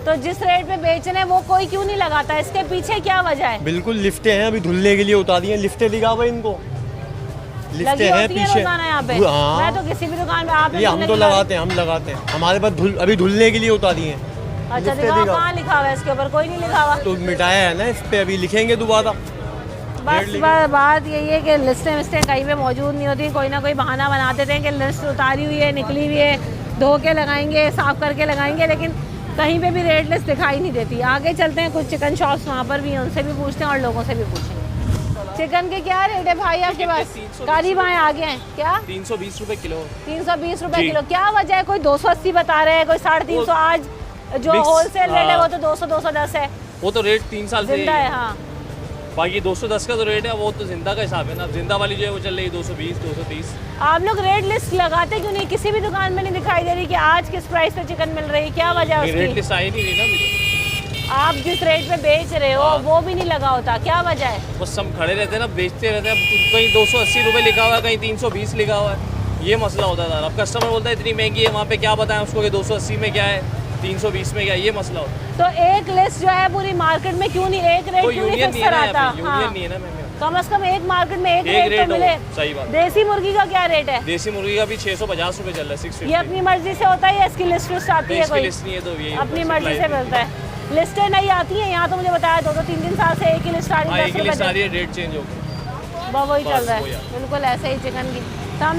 तो जिस रेट पे बेच रहे हैं वो कोई क्यों नहीं लगाता? इसके पीछे क्या वजह है? बिल्कुल लिफ्टें हैं, अभी धुलने के लिए उतारी हैं, लिफ्टें दिखा हुआ इनको, लिफ्टें हैं पीछे। यहाँ पे हाँ। मैं तो किसी भी दुकान पे आप हम तो लगाते हैं, हम लगाते हैं, हमारे पास अभी धुलने के लिए उतारी हैं। अच्छा दिखाओ, कहाँ लिखा हुआ है इसके ऊपर? कोई नहीं लिखा हुआ तो मिटाया है ना इस पे, अभी लिखेंगे दोबारा। बस बात यही है कि लिस्टें विस्टें कहीं पे मौजूद नहीं होती, कोई ना कोई बहाना बना देते हैं कि लिस्ट उतारी हुई है, निकली हुई है, धो के लगाएंगे, साफ करके लगाएंगे, लेकिन कहीं पे भी रेट लिस्ट दिखाई नहीं देती। आगे चलते हैं, कुछ चिकन शॉप्स वहाँ पर भी हैं, उनसे भी पूछते हैं और लोगों से भी पूछेंगे। चिकन के क्या रेट है भाई आपके पास? काली बाएं आगे हैं क्या? 320 रुपए किलो। 320 रुपए किलो। क्या वजह है? कोई 280 बता रहे हैं, कोई 350। आज जो होलसेल रेट है वो तो 200-210 है। वो तो रेट 3 साल से जिंदा है। हाँ, बाकी 210 का जो रेट है वो तो जिंदा का हिसाब है ना। जिंदा वाली जो है वो चल रही 220-230। आप लोग रेट लिस्ट लगाते क्यों नहीं? किसी भी दुकान में नहीं दिखाई दे रही कि आज किस प्राइस पे चिकन मिल रही है, क्या वजह है उसकी? रेट लिस्ट आई नहीं ना अभी। आप जिस रेट पे बेच रहे हो वो भी नहीं लगा होता, क्या वजह है? बस हम खड़े रहते हैं ना, बेचते रहते हैं। कहीं 280 रुपए लिखा हुआ है, कहीं 320 लिखा हुआ है, ये मसला होता था। अब कस्टमर बोलता है इतनी महंगी है, वहाँ पे क्या बताएं उसको कि 280 में क्या है, 320 में क्या है, ये मसला होता है। तो एक लिस्ट जो है पूरी मार्केट में क्यों नहीं, एक रेट क्यों नहीं फिक्स कराता? यूनियन नहीं है ना। कम से कम एक मार्केट में एक रेट तो मिले। सही बात। देसी मुर्गी का क्या रेट है? देसी मुर्गी का भी 650 रुपए चल रहा है, 650। ये अपनी मर्जी से होता है या इसकी लिस्ट आती है? कोई लिस्ट नहीं है तो ये अपनी मर्जी से मिलता है। लिस्टें नहीं आती हैं यहाँ, तो मुझे बताया 2-3 साल से एक ही लिस्ट आ रही है। रेट चेंज हो गया, वही चल रहा है। बिल्कुल ऐसे ही चिकन की। अस्सलाम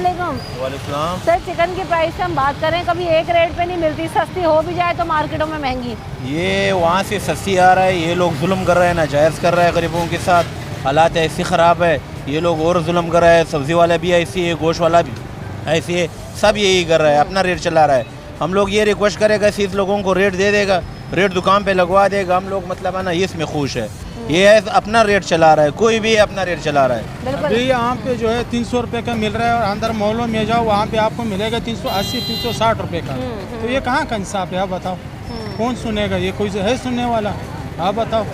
वालेकुम सर, चिकन की प्राइस से हम बात करें, कभी एक रेट पे नहीं मिलती, सस्ती हो भी जाए तो मार्केटों में महंगी। ये वहाँ से सस्ती आ रहा है, ये लोग जुल्म कर रहे हैं, नाजायज़ कर रहे हैं गरीबों के साथ। हालात ऐसी ख़राब है, ये लोग और जुल्म कर रहे हैं। सब्ज़ी वाला भी ऐसी है, गोश्त वाला भी ऐसी है, सब यही कर रहा है, अपना रेट चला रहा है। हम लोग ये रिक्वेस्ट करेगा सिर्फ लोगों को रेट दे देगा, रेट दुकान पे लगवा देगा, हम लोग मतलब है ना इसमें खुश है। ये अपना रेट चला रहा है, कोई भी अपना रेट चला रहा है। अभी यहाँ पे जो है 300 रुपये का मिल रहा है और अंदर मॉलों में जाओ वहाँ पे आपको मिलेगा 380-360 रुपये का। तो ये कहाँ का इंसाफ है आप बताओ? कौन सुनेगा? ये कोई है सुनने वाला? आप बताओ।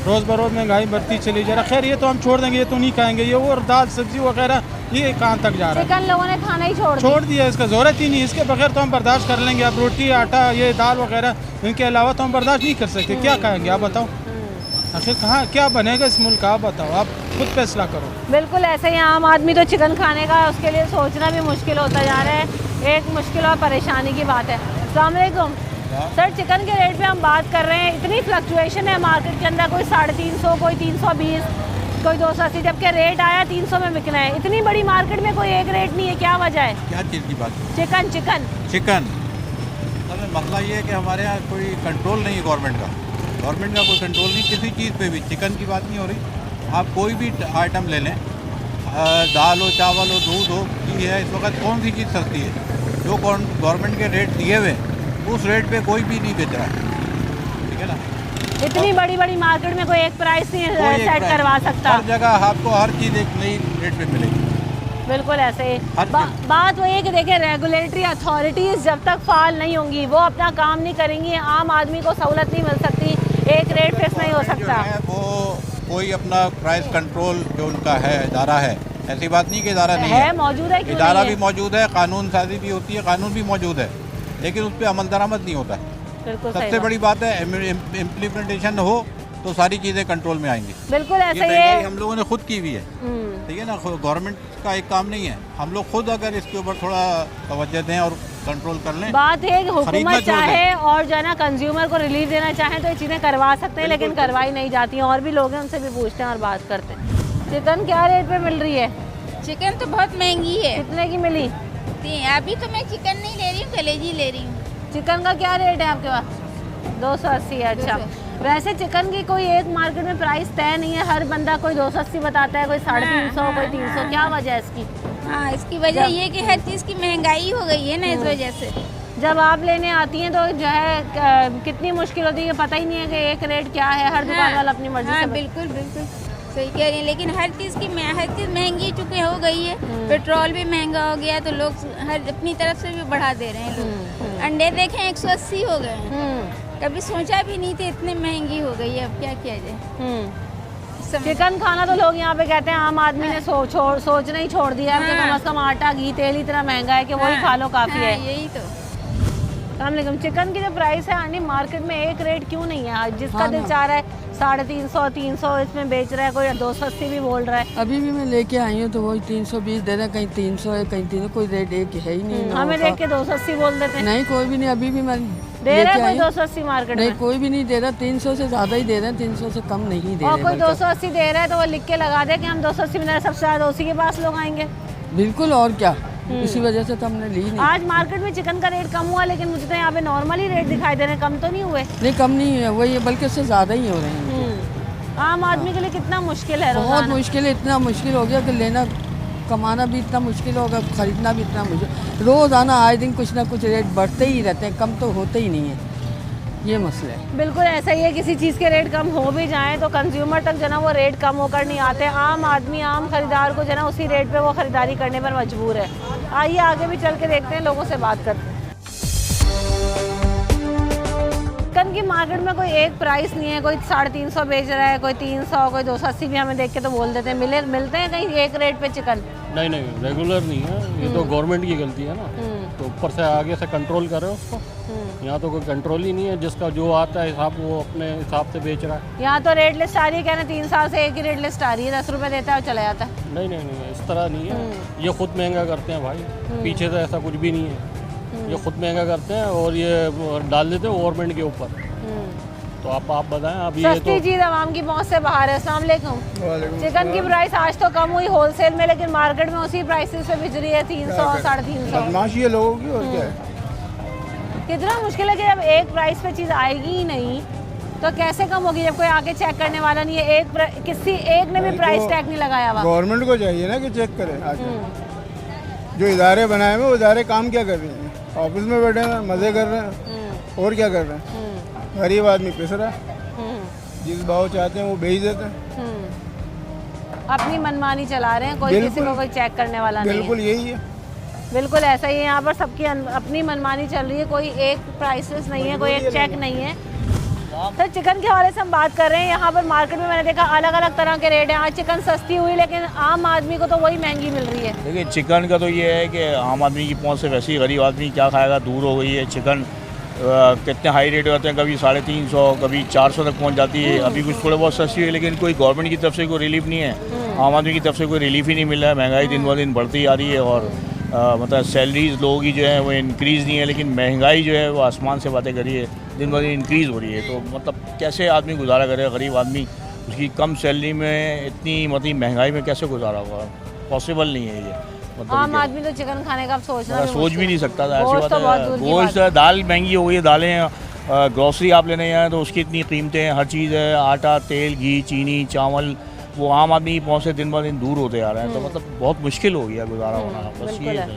रोज़ बरोज़ महंगाई बढ़ती चली जा रहा है। खैर ये तो हम छोड़ देंगे, ये तो नहीं खाएंगे। ये और दाल सब्जी वगैरह ये कहाँ तक जा रहा है? चिकन लोगों ने खाना ही छोड़ दिया, इसका ज़रूरत ही नहीं। इसके बगैर तो हम बर्दाश्त कर लेंगे। अब रोटी आटा ये दाल वगैरह इनके अलावा तो हम बर्दाश्त नहीं कर सकते। क्या खाएंगे आप बताओ? आखिर कहाँ क्या बनेगा इस मुल्क का? आप बताओ, आप खुद फैसला करो। बिल्कुल ऐसे ही आम आदमी तो चिकन खाने का उसके लिए सोचना भी मुश्किल होता जा रहा है। एक मुश्किल और परेशानी की बात है। अस्सलाम वालेकुम सर, चिकन के रेट पे हम बात कर रहे हैं, इतनी फ्लक्चुएशन है मार्केट के अंदर, कोई 350, कोई 320, कोई 280, जबकि रेट आया 300 में बिकना है। इतनी बड़ी मार्केट में कोई एक रेट नहीं है, क्या वजह है? क्या चीज़ की बात? चिकन चिकन चिकन मसला ये है कि हमारे यहाँ कोई कंट्रोल नहीं है गवर्नमेंट का। गवर्नमेंट का कोई कंट्रोल नहीं किसी चीज़ पे भी। चिकन की बात नहीं हो रही, आप कोई भी आइटम ले लें, दाल हो, चावल हो, दूध हो, घी है, इस वक्त कौन सी चीज़ सस्ती है? जो गवर्नमेंट के रेट दिए हुए उस रेट पे कोई भी नहीं बेच रहा है, ठीक है ना। इतनी बड़ी बड़ी मार्केट में कोई एक प्राइस नहीं कोई एक सेट प्राइस- करवा सकता। हर जगह आपको हर चीज़ एक नई रेट पे मिलेगी। बिल्कुल ऐसे ही बात वही है कि देखिए रेगुलेटरी अथॉरिटीज़ जब तक फाल नहीं होंगी, वो अपना काम नहीं करेंगी, आम आदमी को सहूलत नहीं मिल सकती, एक रेट फिक्स नहीं हो सकता। वो कोई अपना प्राइस कंट्रोल जो उनका है इदारा है, ऐसी बात नहीं कि इदारा नहीं है, मौजूद है, क्यों इदारा नहीं है? भी मौजूद है, कानून साजी भी होती है, कानून भी मौजूद है, लेकिन उस पर अमल दरामद नहीं होता है। बिल्कुल सही सबसे बात। बड़ी बात है इम्प्लीमेंटेशन हो तो सारी चीज़ें कंट्रोल में आएंगी। बिल्कुल ऐसे ही महंगाई है। हम लोगों ने खुद की हुई है, ठीक है ना, गवर्नमेंट का एक काम नहीं है, हम लोग खुद अगर इसके ऊपर थोड़ा तवज्जो दें और कंट्रोल कर लें। बात है कि खरीदना हुकूमत छोड़ दें। चाहे और जो है ना कंज्यूमर को रिलीफ देना चाहे तो ये चीज़ें करवा सकते हैं, लेकिन करवाई नहीं जाती हैं। और भी लोग हैं, उनसे भी पूछते हैं और बात करते हैं। चिकन क्या रेट पे मिल रही है? चिकन तो बहुत महंगी है। कितने की मिली? अभी तो मैं चिकन नहीं ले रही हूँ, कलेजी ले रही हूँ। चिकन का क्या रेट है आपके पास? 280। अच्छा, वैसे चिकन की कोई एक मार्केट में प्राइस तय नहीं है, हर बंदा कोई 280 बताता है, कोई 350, कोई 300। क्या वजह है इसकी? हाँ, इसकी वजह ये कि हर चीज़ की महंगाई हो गई है ना, इस वजह से। जब आप लेने आती हैं तो जो है कितनी मुश्किल होती है, पता ही नहीं है कि एक रेट क्या है, हर दुकान वाला अपनी मर्जी से। बिल्कुल बिल्कुल सही कह रही हैं, लेकिन हर चीज़ महंगी चूँकि हो गई है, पेट्रोल भी महंगा हो गया, तो लोग हर अपनी तरफ से भी बढ़ा दे रहे हैं लोग। अंडे देखें 180 हो गए हैं, कभी सोचा भी नहीं थे इतने महंगी हो गई है, अब क्या किया जाए। चिकन खाना तो लोग यहाँ पे कहते हैं आम आदमी ने सोचना ही छोड़ दिया है कि कम से कम आटा घी तेल इतना महंगा है कि वही खा लो काफ़ी है। यही तो। अस्सलामुअलैकुम। चिकन की जो प्राइस है आनी मार्केट में एक रेट क्यों नहीं है? आज जिसका हाँ दिल ना। चाह रहा है 350, 300 इसमें बेच रहा है, कोई 280 भी बोल रहा है। अभी भी मैं लेके आई हूँ तो वही 320 दे रहे हैं, कहीं 300 है, कहीं 300, कोई रेट एक है ही नहीं। हमें देख के 280 बोल देते हैं। नहीं, कोई भी नहीं, अभी भी मैं दे रहा है कोई 280 मार्केट नहीं, में? कोई भी नहीं दे रहा, 300 से ज़्यादा ही दे रहे हैं, 300 से कम नहीं दे और रहे। कोई 280 दे रहा है तो वो लिख के लगा दे कि हम 280 में दे रहे हैं, सबसे ज़्यादा उसी के पास लोग आएंगे। बिल्कुल, और क्या, इसी वजह से तो हमने ली नहीं। आज मार्केट में चिकन का रेट कम हुआ, लेकिन मुझे तो यहाँ पे नॉर्मल ही रेट दिखाई दे रहे हैं, कम तो नहीं हुए। नहीं, कम नहीं है, वही है, बल्कि उससे ज़्यादा ही हो रहे हैं। आम आदमी के लिए कितना मुश्किल है बहुत रोज़ाना। मुश्किल है, इतना मुश्किल हो गया कि लेना कमाना भी इतना मुश्किल होगा, खरीदना भी इतना मुश्किल। रोज़ाना आए दिन कुछ ना कुछ रेट बढ़ते ही रहते हैं, कम तो होते ही नहीं है, ये मसला है। बिल्कुल ऐसा ही है, किसी चीज़ के रेट कम हो भी जाएं तो कंज्यूमर तक जो ना वो रेट कम होकर नहीं आते। आम आदमी, आम खरीदार को जो ना उसी रेट पे वो खरीदारी करने पर मजबूर है। आइए आगे भी चल के देखते हैं, लोगों से बात करते हैं। चिकन की मार्केट में कोई एक प्राइस नहीं है, कोई 350 बेच रहा है, कोई 300, कोई 280 भी हमें देख के तो बोल देते हैं। मिलते हैं कहीं एक रेट पे चिकन? नहीं, रेगुलर नहीं है, ये तो गवर्नमेंट की गलती है ना, तो ऊपर से आगे से कंट्रोल करे उसको। यहाँ तो कोई कंट्रोल ही नहीं है, जिसका जो आता है हिसाब वो अपने हिसाब से बेच रहा है। यहाँ तो रेट लिस्ट आ रही है, कहना 3 साल से एक ही रेट लिस्ट आ रही है, 10 रुपये देता है और चला जाता है। नहीं, इस तरह नहीं है, ये खुद महंगा करते हैं भाई, पीछे से ऐसा कुछ भी नहीं है, ये खुद महंगा करते हैं और ये डाल देते हैं गवर्नमेंट के ऊपर। तो आप बताएं, अब ये सस्ती चीज़ आवाम की पहुँच से बाहर है। अस्सलाम वालेकुम। चिकन की प्राइस आज तो कम हुई होलसेल में, लेकिन मार्केट में उसी प्राइसेस पे बिच रही है, 300, 350। बदमाशी है लोगों की, और क्या है। कितना मुश्किल है कि जब एक प्राइस पे चीज़ आएगी ही नहीं तो कैसे कम होगी, जब कोई आके चेक करने वाला नहीं है। किसी एक ने भी प्राइस टैग नहीं लगाया हुआ। गवर्नमेंट को चाहिए ना कि चेक करे आके। जो इदारे बनाए हुए वो इदारे काम क्या कर रहे हैं? ऑफिस में बैठे हैं, मज़े कर रहे हैं, और क्या कर रहे हैं। गरीब आदमी पिस रहा है, जिस भाव चाहते हैं वो बेच देते हैं, अपनी मनमानी चला रहे हैं, कोई किसी को कोई चेक करने वाला नहीं है। बिल्कुल यही है, बिल्कुल ऐसा ही है। यहाँ पर सबकी अपनी मनमानी चल रही है, कोई एक प्राइसेस नहीं है, कोई एक चेक नहीं है। सर, चिकन के हवाले से हम बात कर रहे हैं। यहाँ पर मार्केट में मैंने देखा अलग अलग तरह के रेट हैं। आज चिकन सस्ती हुई, लेकिन आम आदमी को तो वही महंगी मिल रही है। देखिए, चिकन का तो ये है कि आम आदमी की पहुंच से वैसे ही गरीब आदमी क्या खाएगा, दूर हो गई है। चिकन कितने हाई रेट होते हैं, कभी 350, कभी 400 तक पहुंच जाती है। अभी कुछ थोड़े बहुत सस्ती है, लेकिन कोई गवर्नमेंट की तरफ से कोई रिलीफ नहीं है, आम आदमी की तरफ से कोई रिलीफ ही नहीं मिल रहा है। महंगाई दिन ब दिन बढ़ती आ रही है और मतलब सैलरीज लोगों की जो है वो इंक्रीज़ नहीं है, लेकिन महंगाई जो है वो आसमान से बातें करी है, दिन ब दिन इंक्रीज़ हो रही है। तो मतलब कैसे आदमी गुजारा करे, गरीब आदमी उसकी कम सैलरी में इतनी मतलब महंगाई में कैसे गुजारा होगा, पॉसिबल नहीं है ये। आम आदमी तो चिकन खाने का सोच भी नहीं सकता था, ऐसी बात है। गोश्त, दाल महंगी हो गई है, दालें, ग्रॉसरी आप लेने जाएँ तो उसकी इतनी कीमतें हैं, हर चीज़ है, आटा, तेल, घी, चीनी, चावल, वो आम आदमी की पहुँच से दिन ब दिन दूर होते आ रहे हैं। तो मतलब बहुत मुश्किल हो गया गुजारा होना, बस ये है।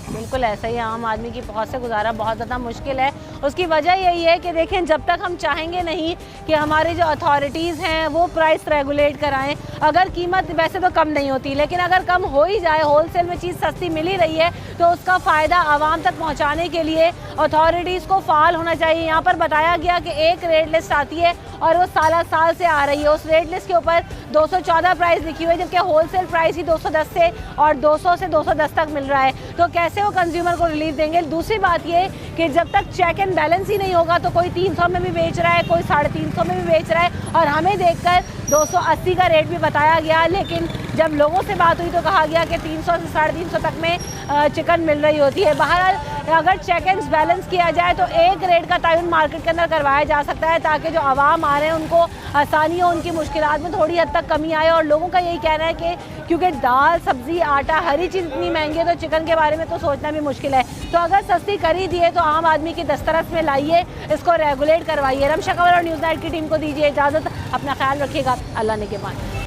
बिल्कुल ऐसा ही, आम आदमी की पहुंच से गुजारा बहुत ज़्यादा मुश्किल है। उसकी वजह यही है कि देखें, जब तक हम चाहेंगे नहीं कि हमारी जो अथॉरिटीज़ हैं वो प्राइस रेगुलेट कराएं, अगर कीमत वैसे तो कम नहीं होती, लेकिन अगर कम हो ही जाए, होलसेल में चीज़ सस्ती मिल ही रही है, तो उसका फ़ायदा आवाम तक पहुँचाने के लिए अथॉरिटीज़ को फ़ाल होना चाहिए। यहाँ पर बताया गया कि एक रेट लिस्ट आती है और वो साल से आ रही है, उस रेट लिस्ट के ऊपर 214 प्राइस लिखी हुई है, जबकि होलसेल प्राइस ही 210 से और 200 से 210 तक मिल रहा है। तो कैसे वो कंज्यूमर को रिलीफ देंगे? दूसरी बात ये कि जब तक चेक एंड बैलेंस ही नहीं होगा तो कोई 300 में भी बेच रहा है, कोई 350 में भी बेच रहा है, और हमें देखकर 280 का रेट भी बताया गया, लेकिन जब लोगों से बात हुई तो कहा गया कि 300 से 350 तक में चिकन मिल रही होती है। बहरहाल अगर चेक एंड बैलेंस किया जाए तो एक रेट का तयन मार्केट के अंदर करवाया जा सकता है, ताकि जो आवाम आ रहे हैं उनको आसानी हो, उनकी मुश्किलात में थोड़ी हद तक कमी आए। और लोगों का यही कहना है कि क्योंकि दाल, सब्ज़ी, आटा, हर ही चीज़ इतनी महंगी है, तो चिकन के बारे में तो सोचना भी मुश्किल है। तो अगर सस्ती कर ही दिए तो आम आदमी की दस्तरस में लाइए, इसको रेगुलेट करवाइए। रमशा कंवल और न्यूज़ नाइट की टीम को दीजिए इजाज़त, अपना ख्याल रखिएगा, अल्लाह ने के मान।